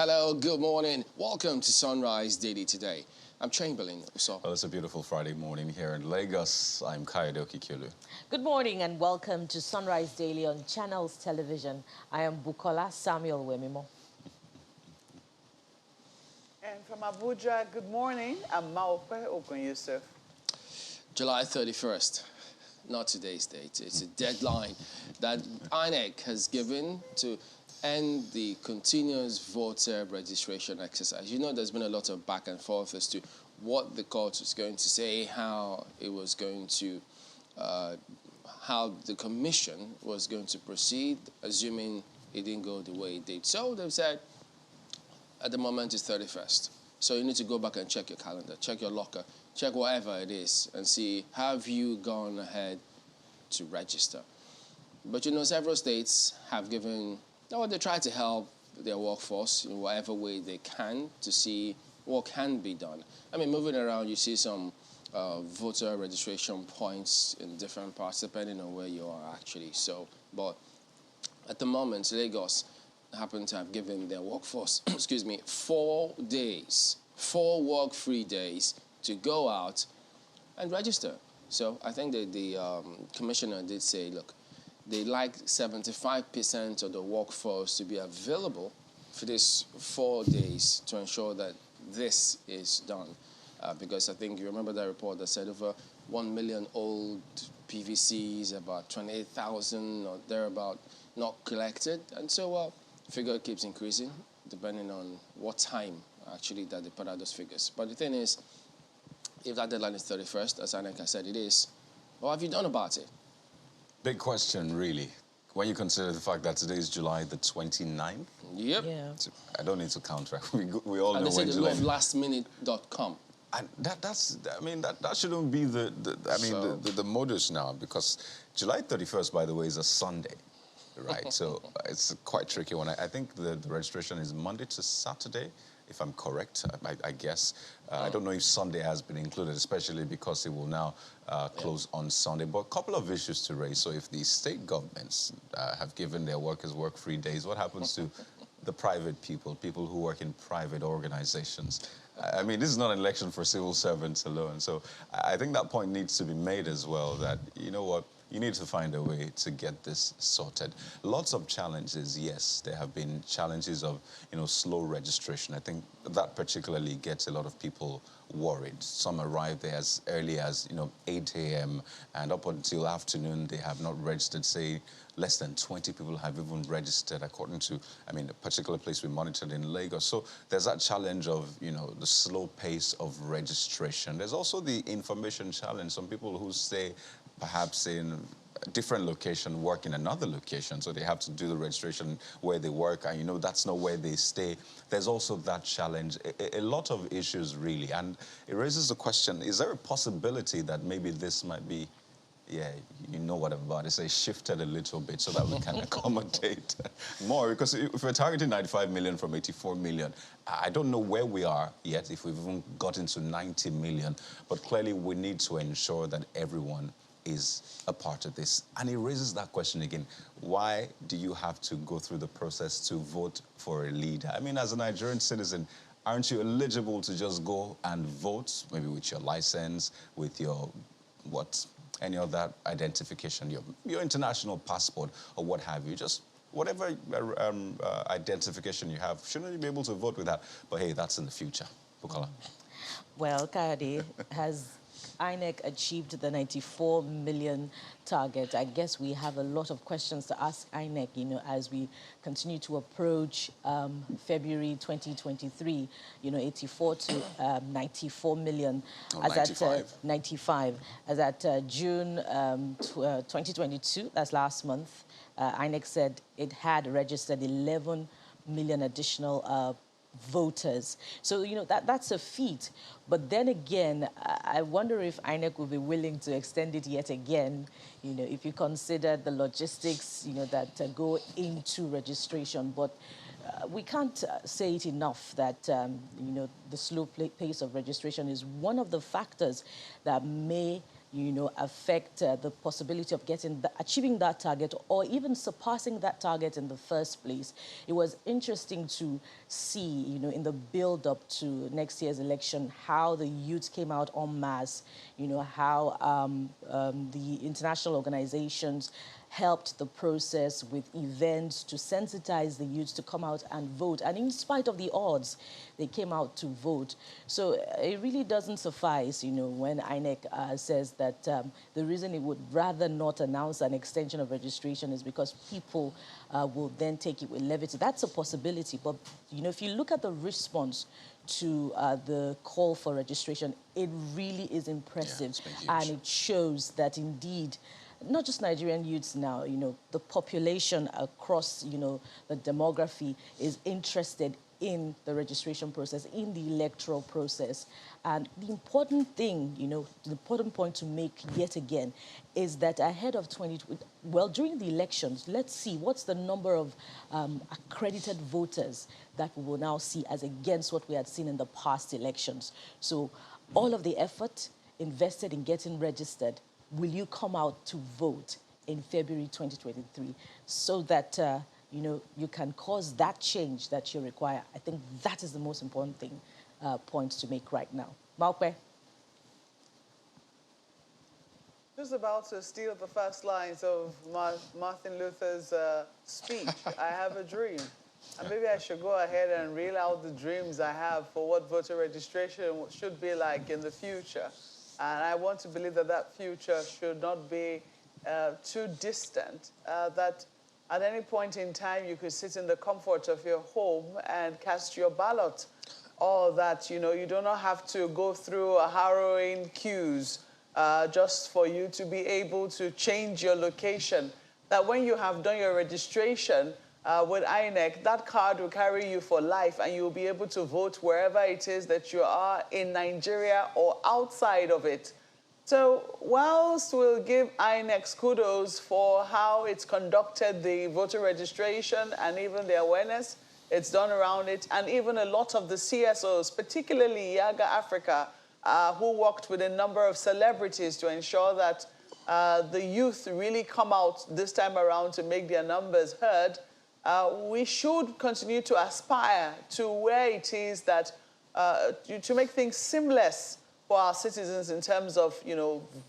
Hello, good morning. Welcome to Sunrise Daily today. I'm Chamberlain. So, well, it's a beautiful Friday morning here in Lagos. I'm Kayode Okikulu. Good morning and welcome to Sunrise Daily on Channels Television. I am Bukola Samuel Wemimo. And from Abuja, good morning. I'm Maope Okun-Yusuf. July 31st, not today's date. It's a deadline that INEC has given to end the continuous voter registration exercise. You know, there's been a lot of back and forth as to what the court was going to say, how it was going to, how the commission was going to proceed, assuming it didn't go the way it did. So they've said, at the moment it's 31st. So you need to go back and check your calendar, check your locker, check whatever it is, and see, have you gone ahead to register? But you know, several states have given, they try to help their workforce in whatever way they can to see what can be done. I mean, moving around, you see some voter registration points in different parts, depending on where you are actually. So, but at the moment, Lagos happen to have given their workforce, 4 days, 4 work-free days to go out and register. So I think that the commissioner did say, look, they like 75% of the workforce to be available for these 4 days to ensure that this is done. Because I think you remember that report that said over 1 million old PVCs, about 28,000 or thereabout, not collected. And so figure keeps increasing depending on what time actually that they put out those figures. But the thing is, if that deadline is 31st, as Annika said it is, what have you done about it? Big question, really. When you consider the fact that today is July the 29th. Yep. Yeah. I don't need to counteract. We all and know they when say July. they love lastminute.com. And that shouldn't be the modus now, because July 31st, by the way, is a Sunday, right? So it's a quite tricky one. I think the registration is Monday to Saturday, if I'm correct, I guess. I don't know if Sunday has been included, especially because it will now close on Sunday. But a couple of issues to raise. So if the state governments have given their workers work-free days, what happens to the private people who work in private organizations? I mean, this is not an election for civil servants alone. So I think that point needs to be made as well, that, you know what, you need to find a way to get this sorted. Lots of challenges, yes. There have been challenges of, slow registration. I think that particularly gets a lot of people worried. Some arrive there as early as, 8 a.m. and up until afternoon, they have not registered. Say, less than 20 people have even registered, according to, a particular place we monitored in Lagos. So there's that challenge of, the slow pace of registration. There's also the information challenge. Some people who stay perhaps in a different location, work in another location, so they have to do the registration where they work, and that's not where they stay. There's also that challenge, a lot of issues really, and it raises the question, is there a possibility that maybe this might be, you know what I'm about to say, shifted a little bit so that we can accommodate more? Because if we're targeting 95 million from 84 million, I don't know where we are yet, if we've even got into 90 million, but clearly we need to ensure that everyone is a part of this. And it raises that question again, why do you have to go through the process to vote for a leader? I mean, as a Nigerian citizen, aren't you eligible to just go and vote, maybe with your license, with your, any other identification, your international passport or what have you, just whatever identification you have, shouldn't you be able to vote with that? But hey, that's in the future. Bukola. Well, Kayode, has INEC achieved the 94 million target? I guess we have a lot of questions to ask INEC, as we continue to approach February 2023, 84 to 94 million. Oh, as 95. At 95. As at June 2022, that's last month, INEC said it had registered 11 million additional voters. So, that's a feat. But then again, I wonder if INEC will be willing to extend it yet again, if you consider the logistics, that go into registration. But we can't say it enough that, the slow pace of registration is one of the factors that may affect the possibility of achieving that target or even surpassing that target in the first place. It was interesting to see, in the build-up to next year's election, how the youth came out en masse, how the international organizations helped the process with events to sensitize the youth to come out and vote. And in spite of the odds, they came out to vote. So it really doesn't suffice, when INEC says that the reason it would rather not announce an extension of registration is because people will then take it with levity. That's a possibility. But, if you look at the response to the call for registration, it really is impressive. Yeah, and it shows that indeed, not just Nigerian youths now, the population across, the demography is interested in the registration process, in the electoral process. And the important thing, the important point to make yet again is that ahead of during the elections, let's see what's the number of accredited voters that we will now see as against what we had seen in the past elections. So all of the effort invested in getting registered, will you come out to vote in February 2023 so that, you can cause that change that you require? I think that is the most important thing, point to make right now. Maupe? Just about to steal the first lines of Martin Luther's speech, I have a dream. And maybe I should go ahead and reel out the dreams I have for what voter registration should be like in the future. And I want to believe that that future should not be too distant, that at any point in time you could sit in the comfort of your home and cast your ballot, or that, you do not have to go through a harrowing queues just for you to be able to change your location. That when you have done your registration with INEC, that card will carry you for life and you'll be able to vote wherever it is that you are in Nigeria or outside of it. So whilst we'll give INEC kudos for how it's conducted the voter registration and even the awareness it's done around it, and even a lot of the CSOs, particularly Yaga Africa, who worked with a number of celebrities to ensure that the youth really come out this time around to make their numbers heard, we should continue to aspire to where it is that, to make things seamless for our citizens in terms of,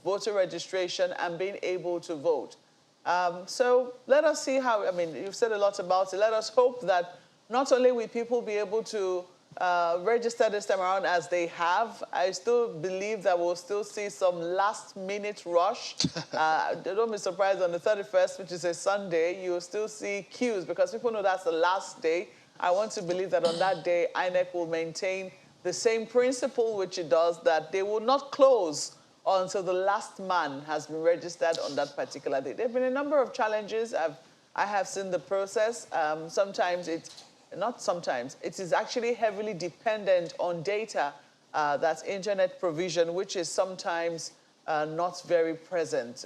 voter registration and being able to vote. So let us see how, you've said a lot about it. Let us hope that not only will people be able to register this time around as they have, I still believe that we'll still see some last-minute rush. Don't be surprised on the 31st, which is a Sunday, you'll still see queues because people know that's the last day. I want to believe that on that day, INEC will maintain the same principle which it does, that they will not close until the last man has been registered on that particular day. There have been a number of challenges. I have seen the process. It is actually heavily dependent on data, that's internet provision, which is sometimes not very present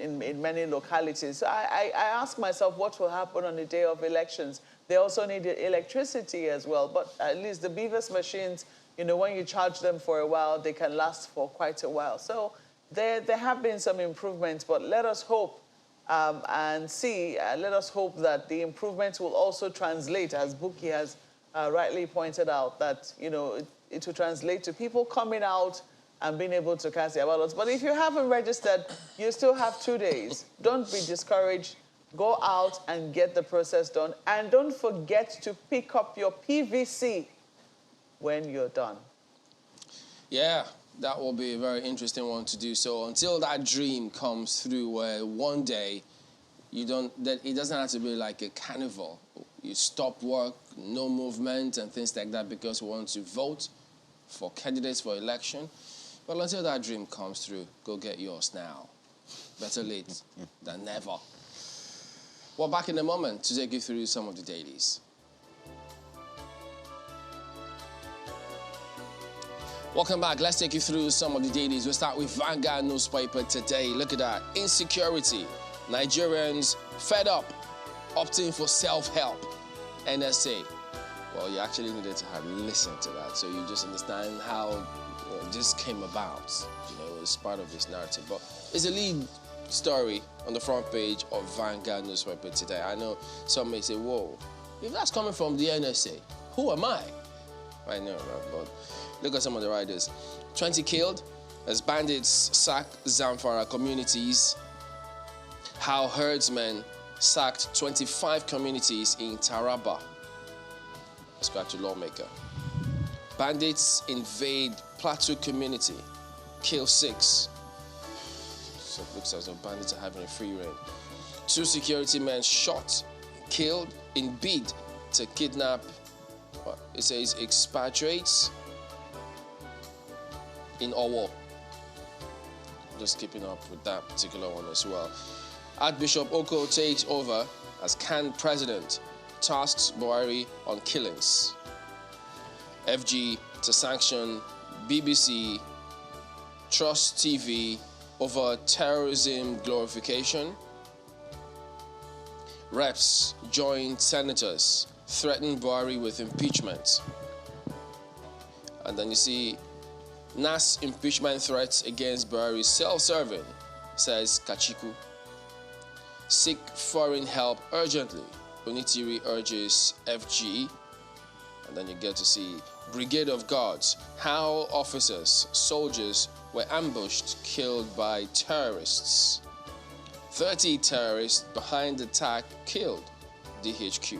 in many localities. So I ask myself what will happen on the day of elections. They also need electricity as well, but at least the Beavers machines, when you charge them for a while, they can last for quite a while. So there have been some improvements, but let us hope and see, let us hope that the improvements will also translate, as Buki has rightly pointed out, that, it will translate to people coming out and being able to cast their ballots. But if you haven't registered, you still have 2 days. Don't be discouraged. Go out and get the process done. And don't forget to pick up your PVC when you're done. Yeah, that will be a very interesting one to do. So until that dream comes through where one day it doesn't have to be like a carnival. You stop work, no movement and things like that because we want to vote for candidates for election. But until that dream comes through, go get yours now. Better late than never. We're back in a moment to take you through some of the dailies. Welcome back. Let's take you through some of the dailies. We'll start with Vanguard newspaper today. Look at that. Insecurity. Nigerians fed up, opting for self-help. NSA. Well, you actually needed to have listened to that, so you just understand how this came about. It was part of his narrative. But it's a lead story on the front page of Vanguard newspaper today. I know some may say, whoa, if that's coming from the NSA, who am I? I know, but look at some of the riders. 20 killed as bandits sack Zamfara communities. How herdsmen sacked 25 communities in Taraba. Ascribed to lawmaker. Bandits invade Plateau community, kill 6. So it looks as though bandits are having a free rein. 2 security men shot, killed in bid to kidnap, it says, expatriates in Owo. Just keeping up with that particular one as well. Archbishop Oko takes over as CAN president, tasks Buhari on killings. FG to sanction BBC, Trust TV over terrorism glorification. Reps join senators, threaten Buhari with impeachment. And then you see NAS impeachment threats against Buhari self-serving, says Kachiku. Seek foreign help urgently, Onitiri urges FG. And then you get to see Brigade of Guards, how officers, soldiers were ambushed, killed by terrorists. 30 terrorists behind the attack killed, DHQ.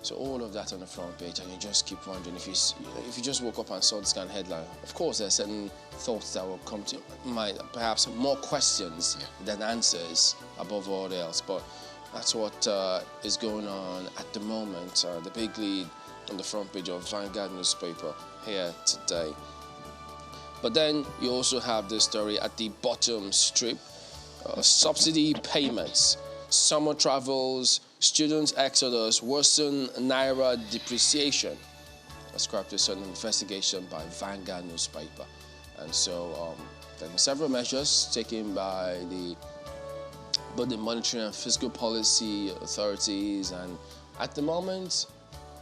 So all of that on the front page, and you just keep wondering if you just woke up and saw this kind of headline. Of course, there are certain thoughts that will come to mind, perhaps more questions than answers above all else. But that's what is going on at the moment. The big lead on the front page of Vanguard newspaper here today. But then you also have this story at the bottom strip, subsidy payments, summer travels, students' exodus, worsen Naira depreciation. Ascribed to a certain investigation by Vanguard newspaper. And so there are several measures taken by both the monetary and fiscal policy authorities. And at the moment,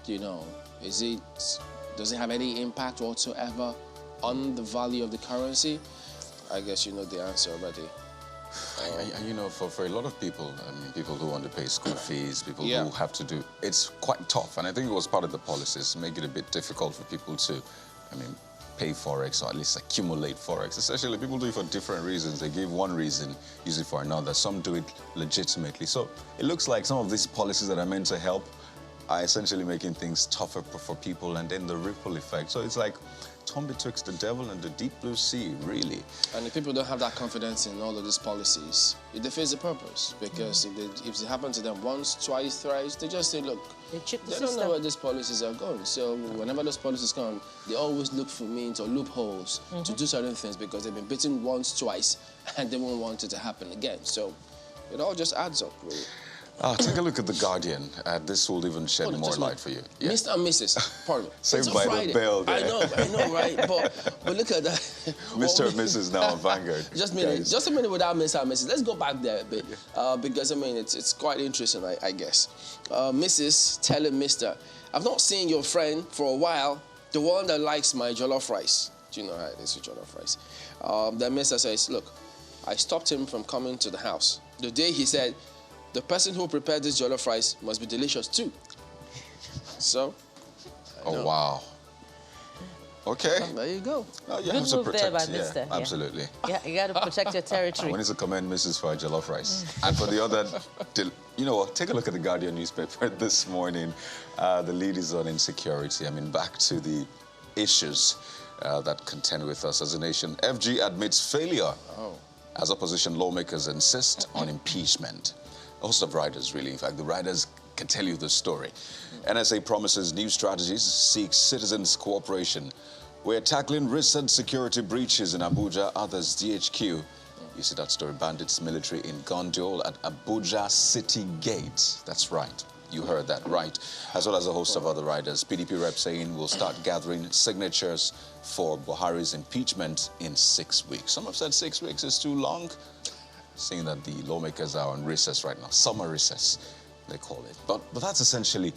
does it have any impact whatsoever on the value of the currency? I guess you know the answer already. For a lot of people, people who want to pay school fees, people who have to do, it's quite tough. And I think it was part of the policies, make it a bit difficult for people to, pay Forex or at least accumulate Forex. Essentially, people do it for different reasons. They give one reason, use it for another. Some do it legitimately. So it looks like some of these policies that are meant to help are essentially making things tougher for people, and then the ripple effect. So it's like torn betwixt the devil and the deep blue sea, really. And if people don't have that confidence in all of these policies, it defeats the purpose. Because if it happens to them once, twice, thrice, they just say, look, they don't know where these policies are going. So whenever those policies come, they always look for means or loopholes to do certain things because they've been bitten once, twice, and they won't want it to happen again. So it all just adds up, really. Take a look at The Guardian. This will even shed more light for you. Yeah. Mr. and Mrs. Pardon me. Saved by the bell there. I know, right? But look at that. Mr. and Mrs. now on Vanguard. Just a minute without Mr. and Mrs. Let's go back there a bit. Because, it's quite interesting, I guess. Mrs. telling Mr., I've not seen your friend for a while, the one that likes my jollof rice. Do you know how it is with jollof rice? Then Mr. says, look, I stopped him from coming to the house. The day he said, the person who prepared this jollof rice must be delicious too. So, oh wow. Okay. Well, there you go. You Good have to move protect, there by Mr. Yeah. Absolutely. Yeah, you got to protect your territory. We need to commend Mrs. for her jollof rice. And for the other, you know what, take a look at the Guardian newspaper this morning. The lead is on insecurity. Back to the issues that contend with us as a nation. FG admits failure as opposition lawmakers insist on impeachment. A host of riders, really. In fact, the riders can tell you the story. NSA promises new strategies, seeks citizens' cooperation. We're tackling recent security breaches in Abuja, others DHQ. You see that story, bandits military in gun duel at Abuja City Gate. That's right. You heard that right. As well as a host of other riders. PDP rep saying we'll start gathering signatures for Buhari's impeachment in 6 weeks. Some have said 6 weeks is too long. Seeing that the lawmakers are on recess right now, summer recess. they call it. But that's essentially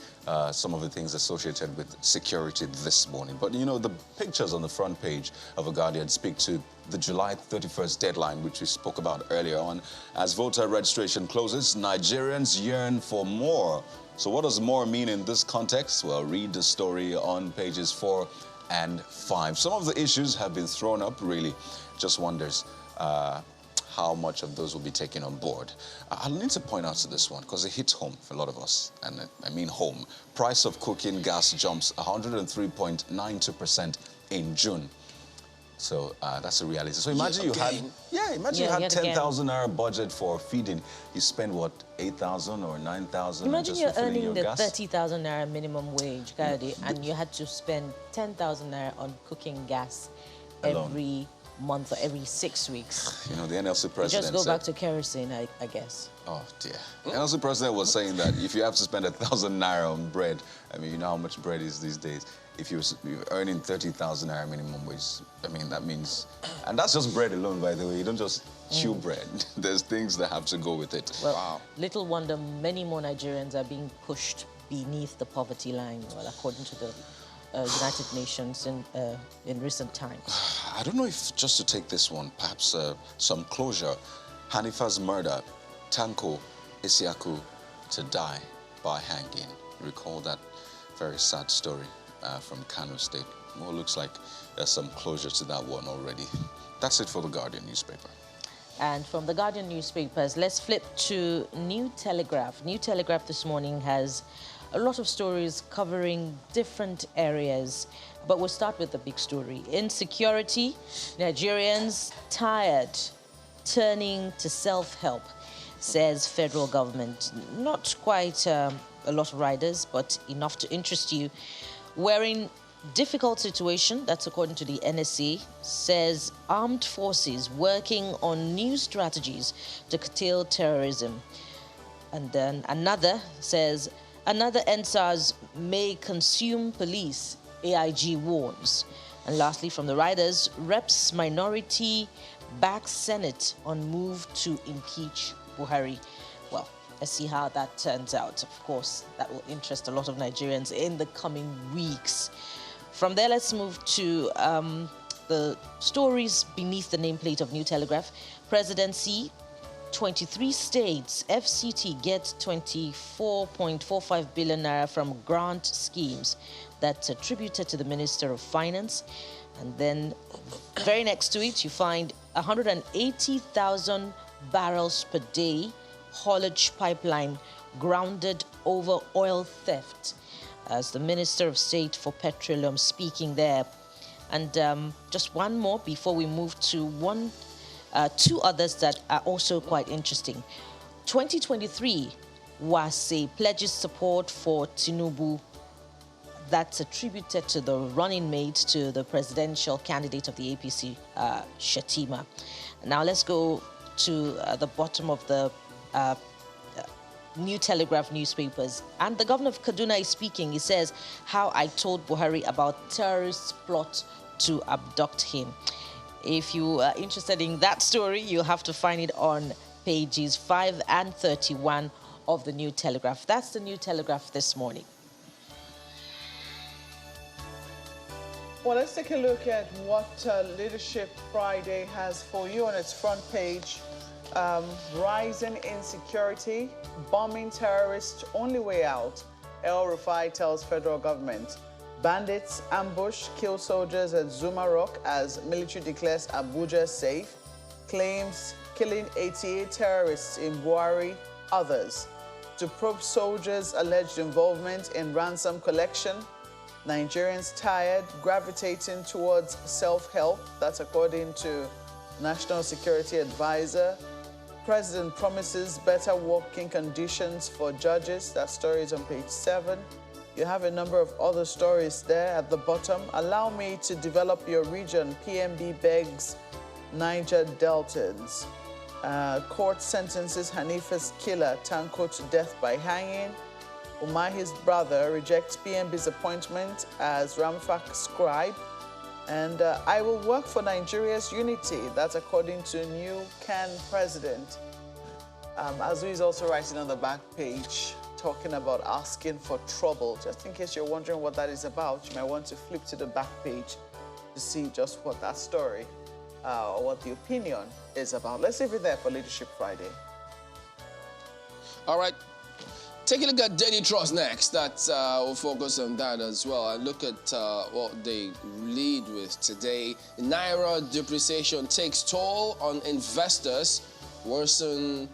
some of the things associated with security this morning. But, you know, the pictures on the front page of The Guardian speak to the July 31st deadline, which we spoke about earlier on. As voter registration closes, Nigerians yearn for more. So what does more mean in this context? Well, read the story on pages 4 and 5. Some of the issues have been thrown up, really. Just wonders how much of those will be taken on board. I'll need to point out to this one because it hits home for a lot of us, and I mean home. Price of cooking gas jumps 103.92% in June. So that's a reality. So imagine you had, imagine you had 10,000 naira budget for feeding. You spend what, 8,000 or 9,000? Imagine just you're for filling earning your the gas? 30,000 naira minimum wage, Kayode, and you had to spend 10,000 naira on cooking gas every month or every 6 weeks. You know, the NLC president You just go said, back to kerosene, I guess. Oh dear. The NLC president was saying that if you have to spend 1,000 naira on bread, I mean, you know how much bread is these days. If you're earning 30,000 naira minimum wage, I mean, that means, and that's just bread alone, by the way. You don't just chew bread. There's things that have to go with it. Well, little wonder many more Nigerians are being pushed beneath the poverty line, well, according to the United Nations in recent times. I don't know if just to take this one, perhaps some closure. Hanifa's murder, Tanko Isiaku to die by hanging. Recall that very sad story from Kano State. Well, looks like there's some closure to that one already. That's it for the Guardian newspaper. And from the Guardian newspapers, let's flip to New Telegraph. New Telegraph this morning has a lot of stories covering different areas, but we'll start with the big story. Insecurity, Nigerians tired, turning to self-help, says federal government. Not quite a lot of riders, but enough to interest you. We're in difficult situation, that's according to the NSA, says armed forces working on new strategies to curtail terrorism. And then another says, another NSAS may consume police, AIG warns. And lastly, from the riders, Reps minority backs Senate on move to impeach Buhari. Well, let's see how that turns out. Of course, that will interest a lot of Nigerians in the coming weeks. From there, let's move to the stories beneath the nameplate of New Telegraph. Presidency, 23 states, FCT gets 24.45 billion naira from grant schemes. That's attributed to the Minister of Finance. And then very next to it, you find 180,000 barrels per day haulage pipeline grounded over oil theft. As the Minister of State for Petroleum speaking there. And just one more before we move to two others that are also quite interesting. 2023 was a pledges support for Tinubu that's attributed to the running mate to the presidential candidate of the APC, Shettima. Now let's go to the bottom of the New Telegraph newspapers. And the governor of Kaduna is speaking. He says, how I told Buhari about terrorist plot to abduct him. If you are interested in that story, you'll have to find it on pages 5 and 31 of the New Telegraph. That's the New Telegraph this morning. Well, let's take a look at what Leadership Friday has for you on its front page. Rising insecurity, bombing terrorists, only way out. El Rufai tells federal government. Bandits ambush, kill soldiers at Zuma Rock as military declares Abuja safe. Claims killing 88 terrorists in Buhari, others. To probe soldiers' alleged involvement in ransom collection. Nigerians tired, gravitating towards self-help. That's according to National Security Advisor. President promises better working conditions for judges. That story is on page 7. You have a number of other stories there at the bottom. Allow me to develop your region. PMB begs Niger Deltans. Court sentences Hanifa's killer, Tanko, to death by hanging. Umahi's brother rejects PMB's appointment as Ramfak scribe. And I will work for Nigeria's unity. That's according to new CAN president. Azu is also writing on the back page, talking about asking for trouble. Just in case you're wondering what that is about, you might want to flip to the back page to see just what that story or what the opinion is about. Let's leave it there for Leadership Friday. All right. Take a look at Daily Trust next. We'll focus on that as well and look at what they lead with today. Naira depreciation takes toll on investors, worsens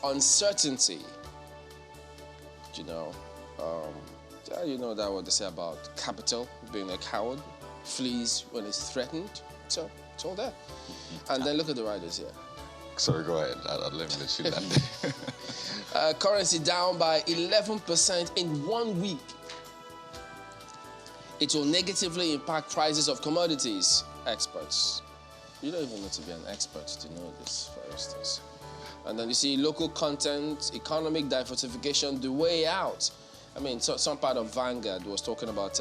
uncertainty. You know that what they say about capital being a coward, flees when it's threatened. So it's all there. And then look at the riders here. Sorry, go ahead. I'll let you land. Currency down by 11% in 1 week. It will negatively impact prices of commodities, experts. You don't even need to be an expert to know this, for instance. And then you see local content, economic diversification, the way out. I mean, some part of Vanguard was talking about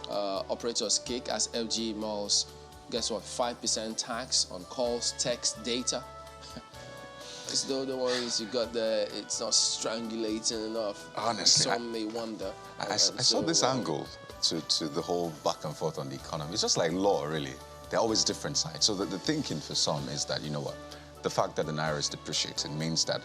operators' kick as LG malls. Guess what? 5% tax on calls, text, data. It's the ones you got there, it's not strangulating enough. Honestly, some may wonder. I saw this angle to the whole back and forth on the economy. It's just like law, really. They're always different sides. So the thinking for some is that, you know what, the fact that the Naira is depreciating means that,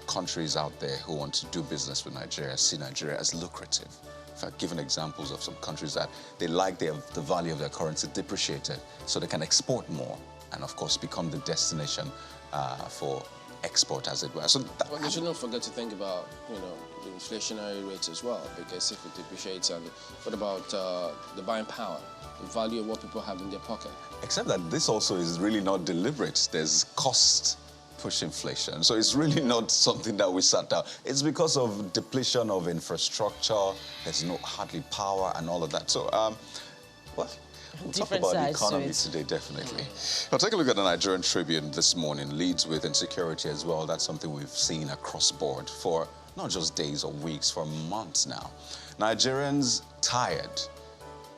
countries out there who want to do business with Nigeria see Nigeria as lucrative. In fact, given examples of some countries that they like the value of their currency depreciated so they can export more and, of course, become the destination for export, as it were. So well, you shouldn't forget to think about, the inflationary rates as well, because if it depreciates, and what about the buying power, the value of what people have in their pocket? Except that this also is really not deliberate. There's cost push inflation. So it's really not something that we sat down. It's because of depletion of infrastructure, there's hardly power and all of that. So, we'll talk about the economy today, definitely. Now, take a look at the Nigerian Tribune this morning. Leads with insecurity as well. That's something we've seen across board for not just days or weeks, for months now. Nigerians tired,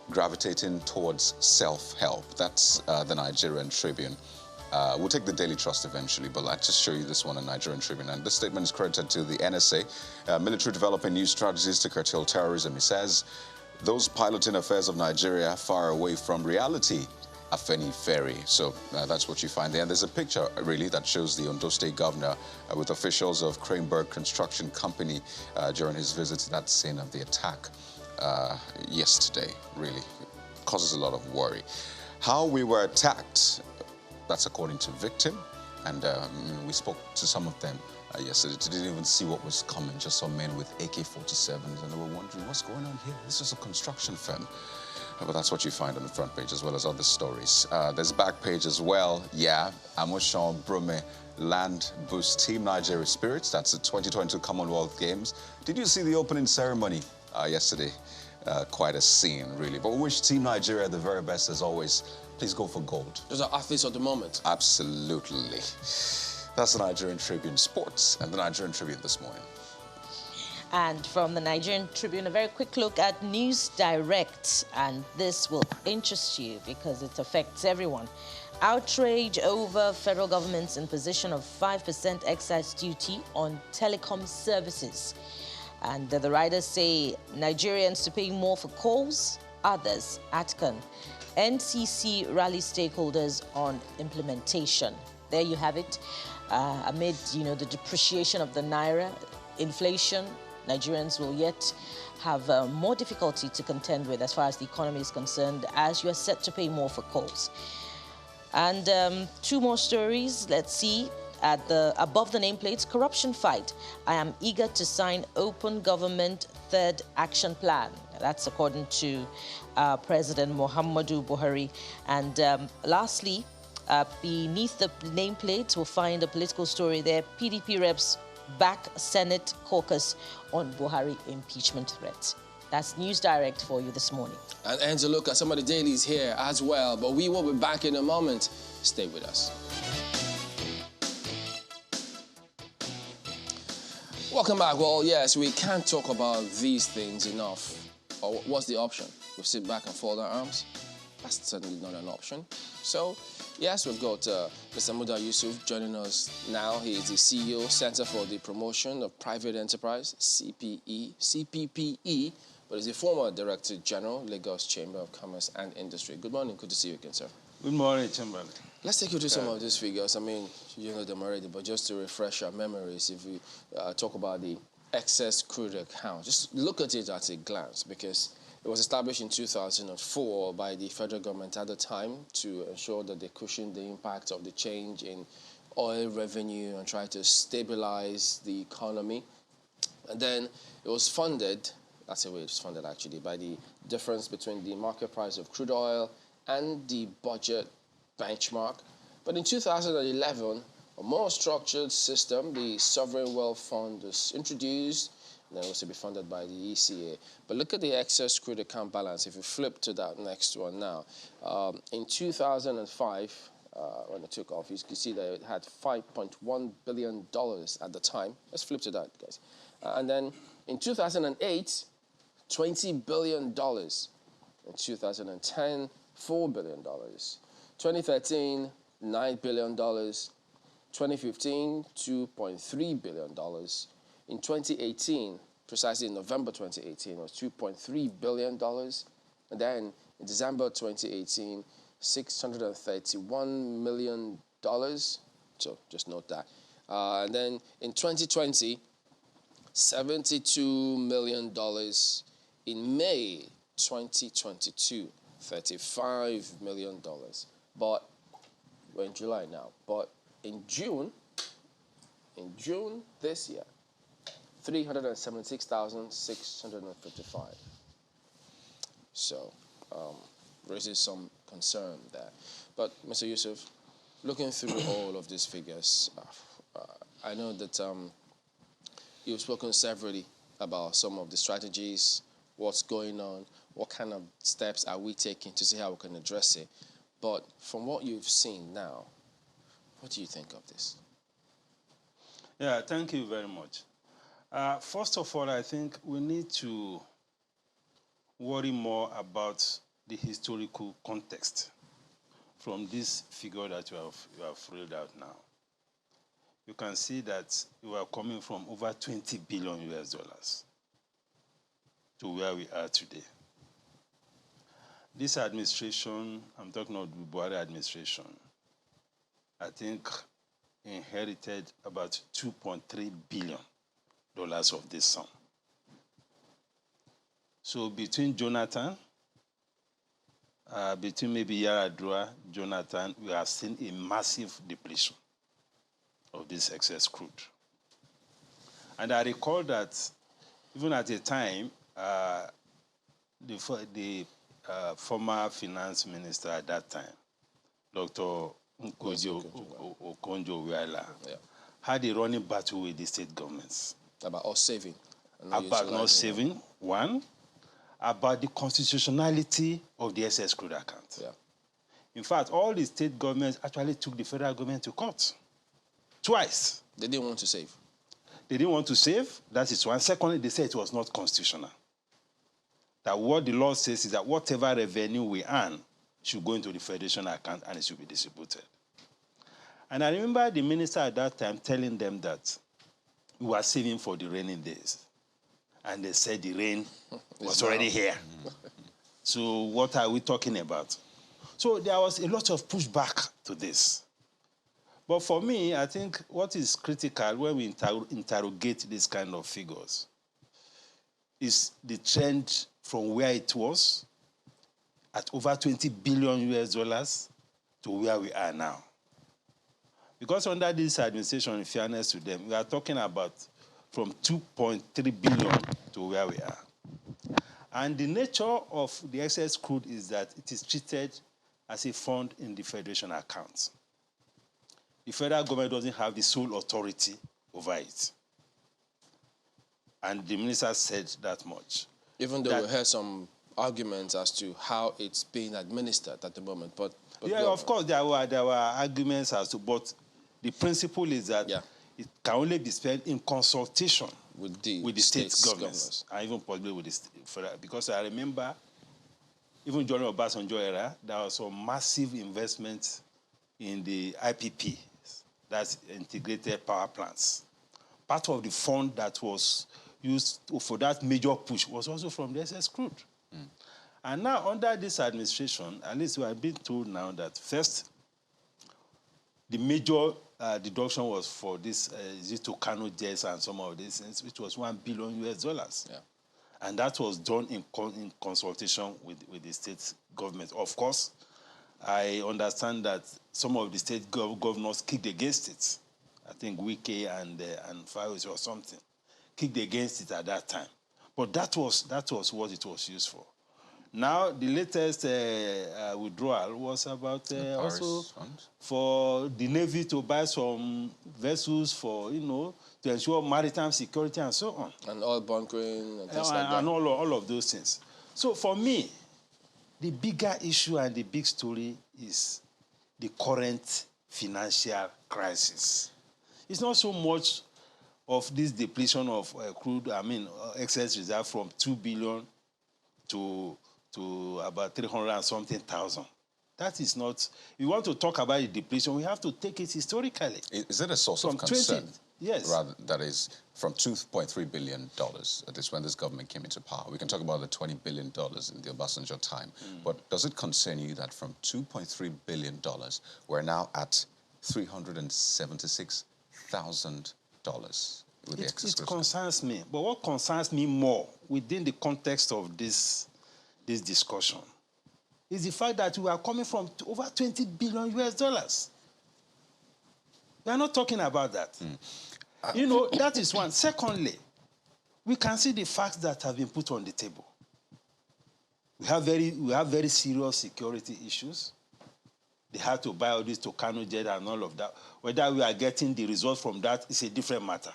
gravitating towards self-help. That's the Nigerian Tribune. We'll take the Daily Trust eventually, but I'll just show you this one on Nigerian Tribune. And this statement is credited to the NSA, military developing new strategies to curtail terrorism. He says, those piloting affairs of Nigeria far away from reality, Afeni Ferry. So that's what you find there. And there's a picture, really, that shows the Ondo State governor with officials of Craneburg Construction Company during his visit to that scene of the attack yesterday. Really causes a lot of worry. How we were attacked, that's according to victim. And we spoke to some of them yesterday. They didn't even see what was coming, just saw men with AK-47s, and they were wondering, what's going on here? This is a construction firm. But that's what you find on the front page, as well as other stories. There's back page as well. Yeah, Amoshon Brume Land Boost Team Nigeria Spirits. That's the 2022 Commonwealth Games. Did you see the opening ceremony yesterday? Quite a scene, really. But we wish Team Nigeria the very best, as always. Please go for gold. Those are athletes of the moment. Absolutely. That's the Nigerian Tribune Sports and the Nigerian Tribune this morning. And from the Nigerian Tribune, a very quick look at News Direct. And this will interest you because it affects everyone. Outrage over federal government's imposition of 5% excise duty on telecom services. And the writers say Nigerians to pay more for calls, others ATCON. NCC rally stakeholders on implementation. There you have it. Amid, the depreciation of the Naira, inflation, Nigerians will yet have more difficulty to contend with as far as the economy is concerned, as you are set to pay more for calls. And two more stories. Let's see. Above the nameplates, corruption fight. I am eager to sign open government third action plan. That's according to President Muhammadu Buhari. And lastly, beneath the nameplate, we'll find a political story there. PDP reps back Senate caucus on Buhari impeachment threats. That's News Direct for you this morning. And ends a look at some of the dailies here as well. But we will be back in a moment. Stay with us. Welcome back. Well, yes, we can't talk about these things enough. Or what's the option? We sit back and fold our arms? that's certainly not an option. So, yes, we've got Mr. Muda Yusuf joining us now. He is the CEO, Center for the Promotion of Private Enterprise, CPPE, but he's a former Director General, Lagos Chamber of Commerce and Industry. Good morning. Good to see you again, sir. Good morning, Chamberlain. Let's take you through some of these figures. I mean, you know them already, but just to refresh our memories, if we talk about the excess crude account, just look at it at a glance, because it was established in 2004 by the federal government at the time to ensure that they cushioned the impact of the change in oil revenue and try to stabilize the economy. And then it was funded, that's the way it was funded actually, by the difference between the market price of crude oil and the budget benchmark. But in 2011, a more structured system, the Sovereign Wealth Fund, was introduced, and then was to be funded by the ECA. But look at the excess crude account balance. If you flip to that next one now, in 2005, when it took off, you can see that it had $5.1 billion at the time. Let's flip to that, guys. And then in 2008, $20 billion. In 2010, $4 billion. 2013, $9 billion. 2015, $2.3 billion. In 2018, precisely in November 2018, it was $2.3 billion. And then in December 2018, $631 million. So just note that. And then in 2020, $72 million. In May 2022, $35 million. But we're in July now. But in June this year, 376,655. So, raises some concern there. But, Mr. Yusuf, looking through all of these figures, I know that you've spoken severally about some of the strategies, what's going on, what kind of steps are we taking to see how we can address it. But from what you've seen now, what do you think of this? Yeah, thank you very much. First of all, I think we need to worry more about the historical context from this figure that you have read out now. You can see that we are coming from over 20 billion US dollars to where we are today. This administration, I'm talking about the Buhari administration, I think inherited about $2.3 billion of this sum. So between Jonathan, between maybe Yaradua, Jonathan, we have seen a massive depletion of this excess crude. And I recall that even at the time, the former finance minister at that time, Dr. Okonjo-Iweala, had a running battle with the state governments. About us saving. About not saving, one. About the constitutionality of the excess crude account. Yeah. In fact, all the state governments actually took the federal government to court. Twice. They didn't want to save. They didn't want to save. That is one. Secondly, they said it was not constitutional. That what the law says is that whatever revenue we earn should go into the federation account and it should be distributed. And I remember the minister at that time telling them that we were saving for the rainy days. And they said the rain was already here. So what are we talking about? So there was a lot of pushback to this. But for me, I think what is critical when we interrogate these kind of figures is the trend from where it was at over 20 billion US dollars to where we are now. Because under this administration, in fairness to them, we are talking about from 2.3 billion to where we are. And the nature of the excess crude is that it is treated as a fund in the federation accounts. The federal government doesn't have the sole authority over it. And the minister said that much. Even though we heard some arguments as to how it's being administered at the moment. But yeah, of course, there were arguments as to, but the principle is that it can only be spent in consultation with the state governments, and even possibly with the federal. Because I remember even during Obasanjo era, there was some massive investment in the IPP, that's integrated power plants. Part of the fund that was used for that major push was also from the SS crude. And now, under this administration, at least we are being told now that first, the major deduction was for this Kano jets and some of these things, which was $1 billion US. Yeah. And that was done in consultation with the state government. Of course, I understand that some of the state governors kicked against it. I think Wike and Fayose or something kicked against it at that time. But that was what it was used for. Now, the latest withdrawal was about also for the Navy to buy some vessels for, to ensure maritime security and so on. And oil bunkering and things like that. And all of those things. So for me, the bigger issue and the big story is the current financial crisis. It's not so much of this depletion of excess reserve from 2 billion to about 300 and something thousand. That is not. If you want to talk about the depletion, we have to take it historically. Is it a source of concern? 20, yes. Rather, that is from $2.3 billion. That is when this government came into power. We can talk about the $20 billion in the Obasanjo time. But does it concern you that from $2.3 billion, we're now at $376,000 with the excess? It concerns me. But what concerns me more within the context of this discussion is the fact that we are coming from over $20 billion US. We are not talking about that. That is one. Secondly, we can see the facts that have been put on the table. We have very serious security issues. They had to buy all this Kano jet and all of that. Whether we are getting the results from that is a different matter.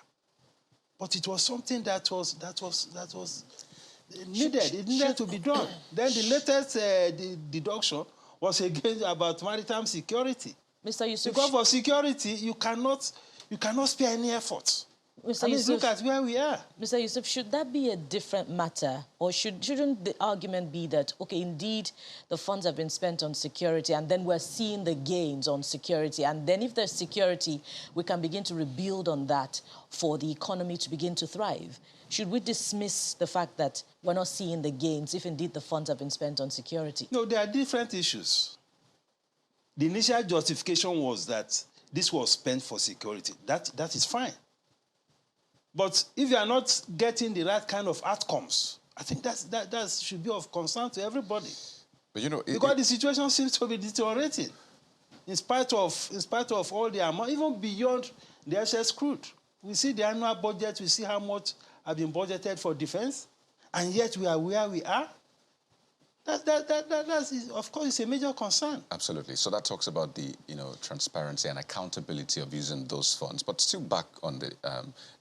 But it was something that was needed. It needed to be done. Then the latest deduction was again about maritime security. Mr. Yusuf, because for security, you cannot spare any effort. Mr. Yusuf, look at where we are. Mr. Yusuf, should that be a different matter? Or shouldn't the argument be that, okay, indeed, the funds have been spent on security, and then we're seeing the gains on security, and then if there's security, we can begin to rebuild on that for the economy to begin to thrive? Should we dismiss the fact that we're not seeing the gains if indeed the funds have been spent on security? No, there are different issues. The initial justification was that this was spent for security. That is fine. But if you are not getting the right kind of outcomes, I think that should be of concern to everybody. But because the situation seems to be deteriorating, in spite of all the amount, even beyond the SS crude. We see the annual budget, we see how much have been budgeted for defense, and yet we are where we are. That's of course, it's a major concern. Absolutely. So that talks about the transparency and accountability of using those funds. But still back on the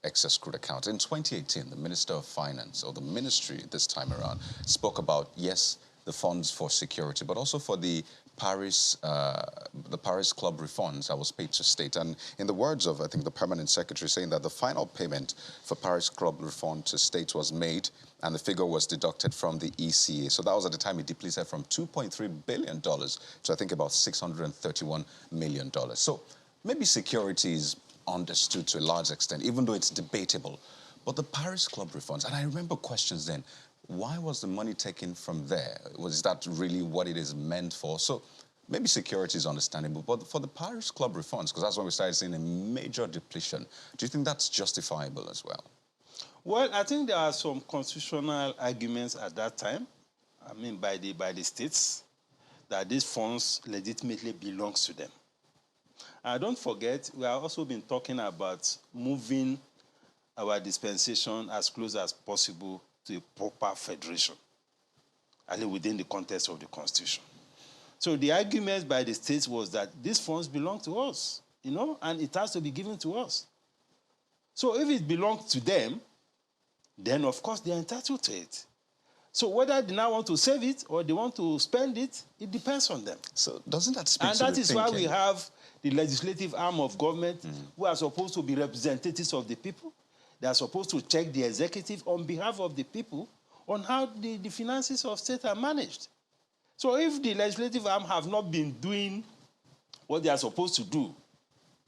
excess crude account. In 2018, the Minister of Finance, or the ministry this time around, spoke about, yes, the funds for security, but also for the Paris Club refunds that was paid to state. And in the words of, I think, the permanent secretary, saying that the final payment for Paris Club refund to state was made and the figure was deducted from the ECA. So that was at the time it depleted from $2.3 billion to, I think, about $631 million. So maybe security is understood to a large extent, even though it's debatable. But the Paris Club refunds, and I remember questions then, why was the money taken from there? Was that really what it is meant for? So maybe security is understandable, but for the Paris Club refunds, because that's when we started seeing a major depletion, do you think that's justifiable as well? Well, I think there are some constitutional arguments at that time, by the states, that these funds legitimately belongs to them. And don't forget, we have also been talking about moving our dispensation as close as possible to a proper federation, at least within the context of the Constitution. So the argument by the states was that these funds belong to us, and it has to be given to us. So if it belongs to them, then of course they are entitled to it. So whether they now want to save it or they want to spend it, it depends on them. So doesn't that speak to the And that is why thinking? we have the legislative arm of government who are supposed to be representatives of the people. They are supposed to check the executive on behalf of the people on how the finances of state are managed. So if the legislative arm have not been doing what they are supposed to do,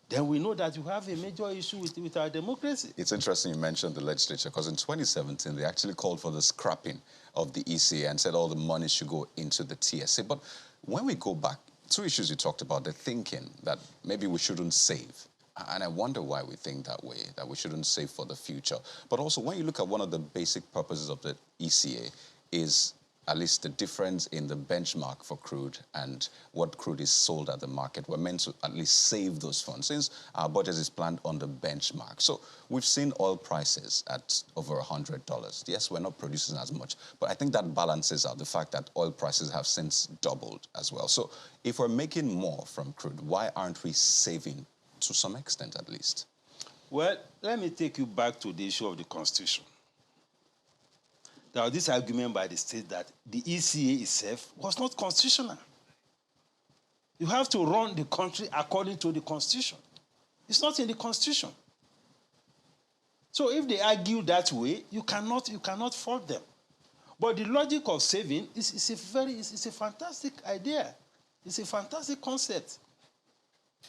then we know that you have a major issue with our democracy. It's interesting you mentioned the legislature, because in 2017, they actually called for the scrapping of the ECA and said all the money should go into the TSA. But when we go back, two issues you talked about, the thinking that maybe we shouldn't save. And I wonder why we think that way, that we shouldn't save for the future. But also, when you look at one of the basic purposes of the ECA is at least the difference in the benchmark for crude and what crude is sold at the market. We're meant to at least save those funds since our budget is planned on the benchmark. So we've seen oil prices at over $100. Yes, we're not producing as much, but I think that balances out the fact that oil prices have since doubled as well. So if we're making more from crude, why aren't we saving to some extent at least? Well, let me take you back to the issue of the Constitution. There was this argument by the state that the ECA itself was not constitutional. You have to run the country according to the Constitution. It's not in the Constitution. So if they argue that way, you cannot fault them. But the logic of saving is a fantastic idea. It's a fantastic concept.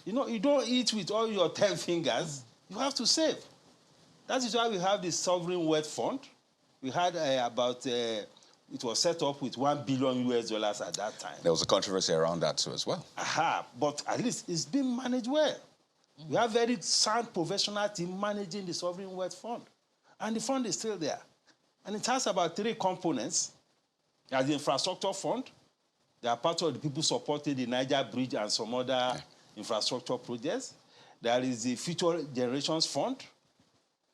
You know, you don't eat with all your 10 fingers. You have to save. That is why we have the Sovereign Wealth Fund. We had it was set up with $1 billion US at that time. There was a controversy around that too as well. But at least it's been managed well. We have very sound professional team managing the Sovereign Wealth Fund. And the fund is still there. And it has about 3 components. There's the Infrastructure Fund. They are part of the people supporting the Niger Bridge and some other infrastructure projects. There is the Future Generations Fund.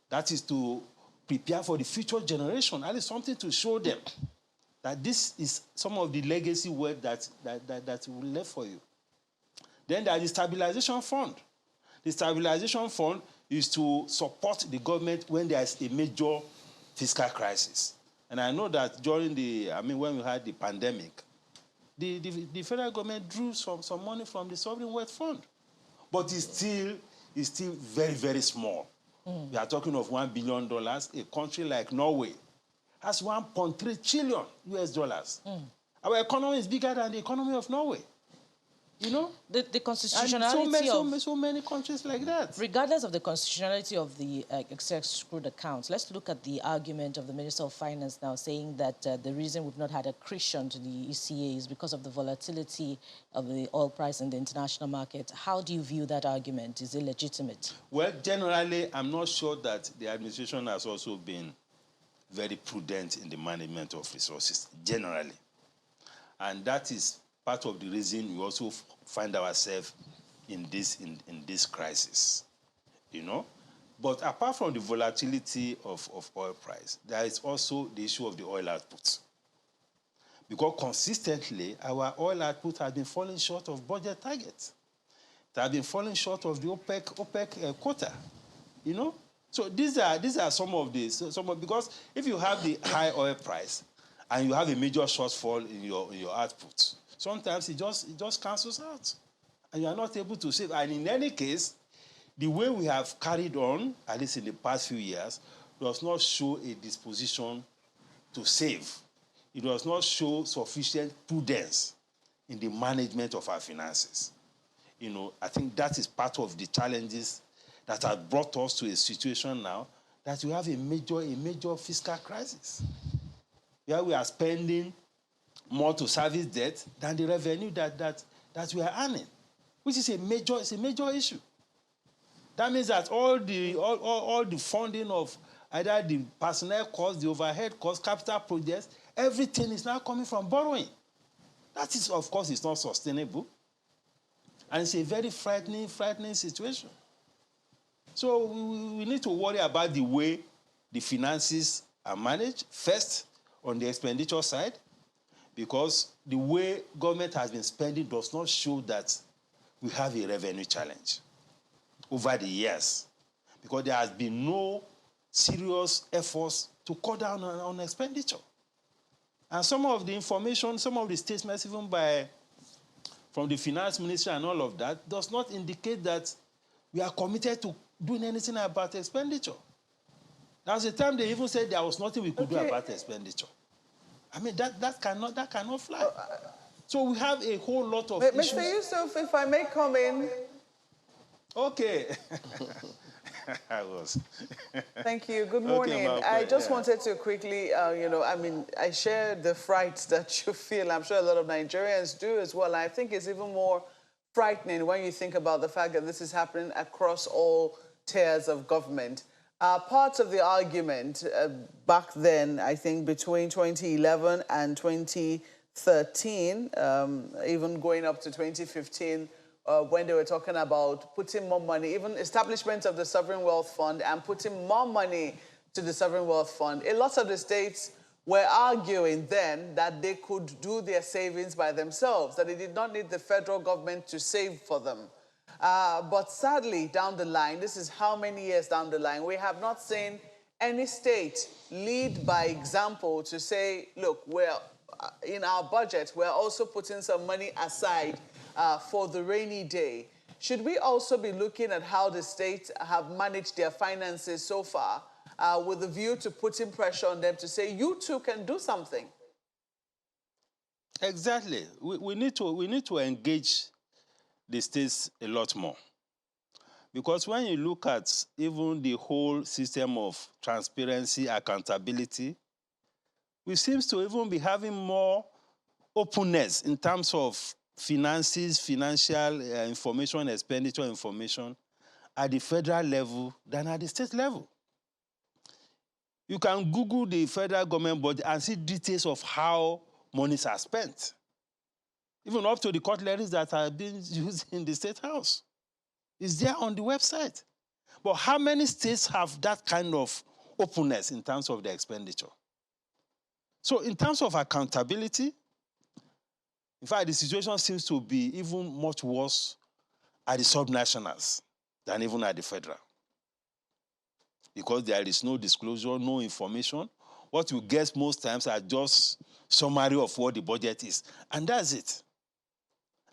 That is to prepare for the future generation. That is something to show them that this is some of the legacy work that we left for you. Then there is the Stabilization Fund. The Stabilization Fund is to support the government when there is a major fiscal crisis. And I know that during when we had the pandemic, the federal government drew some money from the Sovereign Wealth Fund. But it's still very, very small. We are talking of $1 billion. A country like Norway has 1.3 trillion US dollars. Our economy is bigger than the economy of Norway. You know? The constitutionality and so many countries like that. Regardless of the constitutionality of the excess crude accounts, let's look at the argument of the Minister of Finance now saying that the reason we've not had accretion to the ECA is because of the volatility of the oil price in the international market. How do you view that argument? Is it legitimate? Well, generally, I'm not sure that the administration has also been very prudent in the management of resources, generally. And that is part of the reason we also find ourselves in this crisis, you know. But apart from the volatility of oil price, there is also the issue of the oil output. Because consistently, our oil output has been falling short of budget targets. It has been falling short of the OPEC quota, you know. So these are some of these. Because if you have the high oil price and you have a major shortfall in your output, sometimes it just cancels out, and you are not able to save. And in any case, the way we have carried on, at least in the past few years, does not show a disposition to save. It does not show sufficient prudence in the management of our finances. You know, I think that is part of the challenges that have brought us to a situation now that we have a major fiscal crisis. Where we are spending more to service debt than the revenue that we are earning, which is a major issue. That means that all the funding of either the personnel costs, the overhead costs, capital projects, everything is now coming from borrowing. That is, of course, it's not sustainable. And it's a very frightening situation. So we need to worry about the way the finances are managed, first, on the expenditure side, because the way government has been spending does not show that we have a revenue challenge over the years, because there has been no serious efforts to cut down on expenditure. And some of the information, some of the statements even from the finance ministry and all of that does not indicate that we are committed to doing anything about expenditure. There was a time they even said there was nothing we could do about expenditure. I mean, that cannot fly. So we have a whole lot of issues. Mr. Yusuf, if I may come in. Okay. I was. Thank you. Good morning. Okay, I just wanted to quickly, I share the fright that you feel. I'm sure a lot of Nigerians do as well. I think it's even more frightening when you think about the fact that this is happening across all tiers of government. Part of the argument back then, I think between 2011 and 2013, even going up to 2015, when they were talking about putting more money, even establishment of the Sovereign Wealth Fund and putting more money to the Sovereign Wealth Fund, a lot of the states were arguing then that they could do their savings by themselves, that they did not need the federal government to save for them. But sadly, down the line, this is how many years down the line, we have not seen any state lead by example to say, look, we're in our budget, we're also putting some money aside for the rainy day. Should we also be looking at how the states have managed their finances so far with a view to putting pressure on them to say, you too can do something? Exactly. We need to engage the states a lot more. Because when you look at even the whole system of transparency, accountability, we seem to even be having more openness in terms of finances, financial information, expenditure information at the federal level than at the state level. You can Google the federal government budget and see details of how monies are spent, even up to the cutleries that are being used in the State House. It's there on the website. But how many states have that kind of openness in terms of their expenditure? So in terms of accountability, in fact, the situation seems to be even much worse at the subnationals than even at the federal. Because there is no disclosure, no information. What you get most times are just summary of what the budget is. And that's it.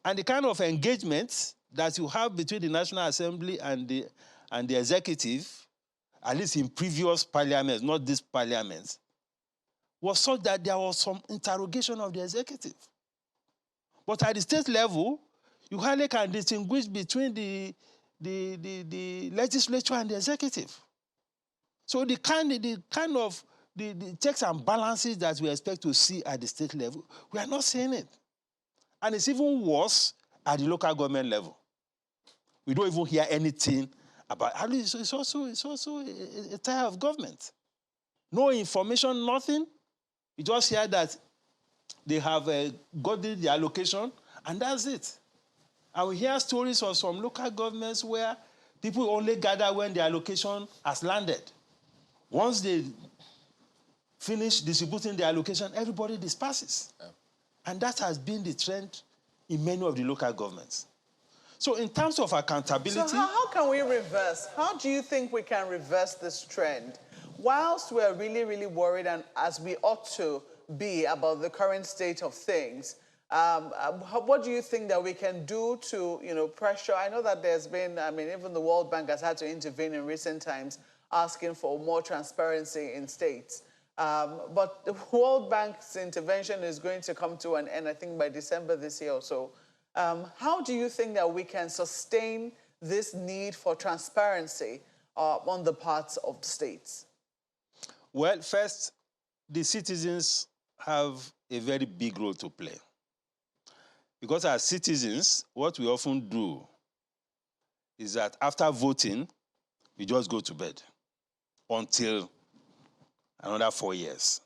And the kind of engagement that you have between the National Assembly and the executive, at least in previous parliaments, not this parliament, was such that there was some interrogation of the executive. But at the state level, you hardly can distinguish between the legislature and the executive. So the kind of checks and balances that we expect to see at the state level, we are not seeing it. And it's even worse at the local government level. We don't even hear anything about it. At least it's also a tier of government. No information, nothing. You just hear that they have gotten the allocation, and that's it. And we hear stories of some local governments where people only gather when the allocation has landed. Once they finish distributing the allocation, everybody disperses. Yeah. And that has been the trend in many of the local governments. So in terms of accountability... So how can we reverse? How do you think we can reverse this trend? Whilst we're really, really worried, and as we ought to be about the current state of things, what do you think that we can do to, pressure? I know that there's been, even the World Bank has had to intervene in recent times, asking for more transparency in states. But the World Bank's intervention is going to come to an end, I think, by December this year or so. How do you think that we can sustain this need for transparency on the parts of states? Well, first, the citizens have a very big role to play. Because as citizens, what we often do is that after voting, we just go to bed until another 4 years.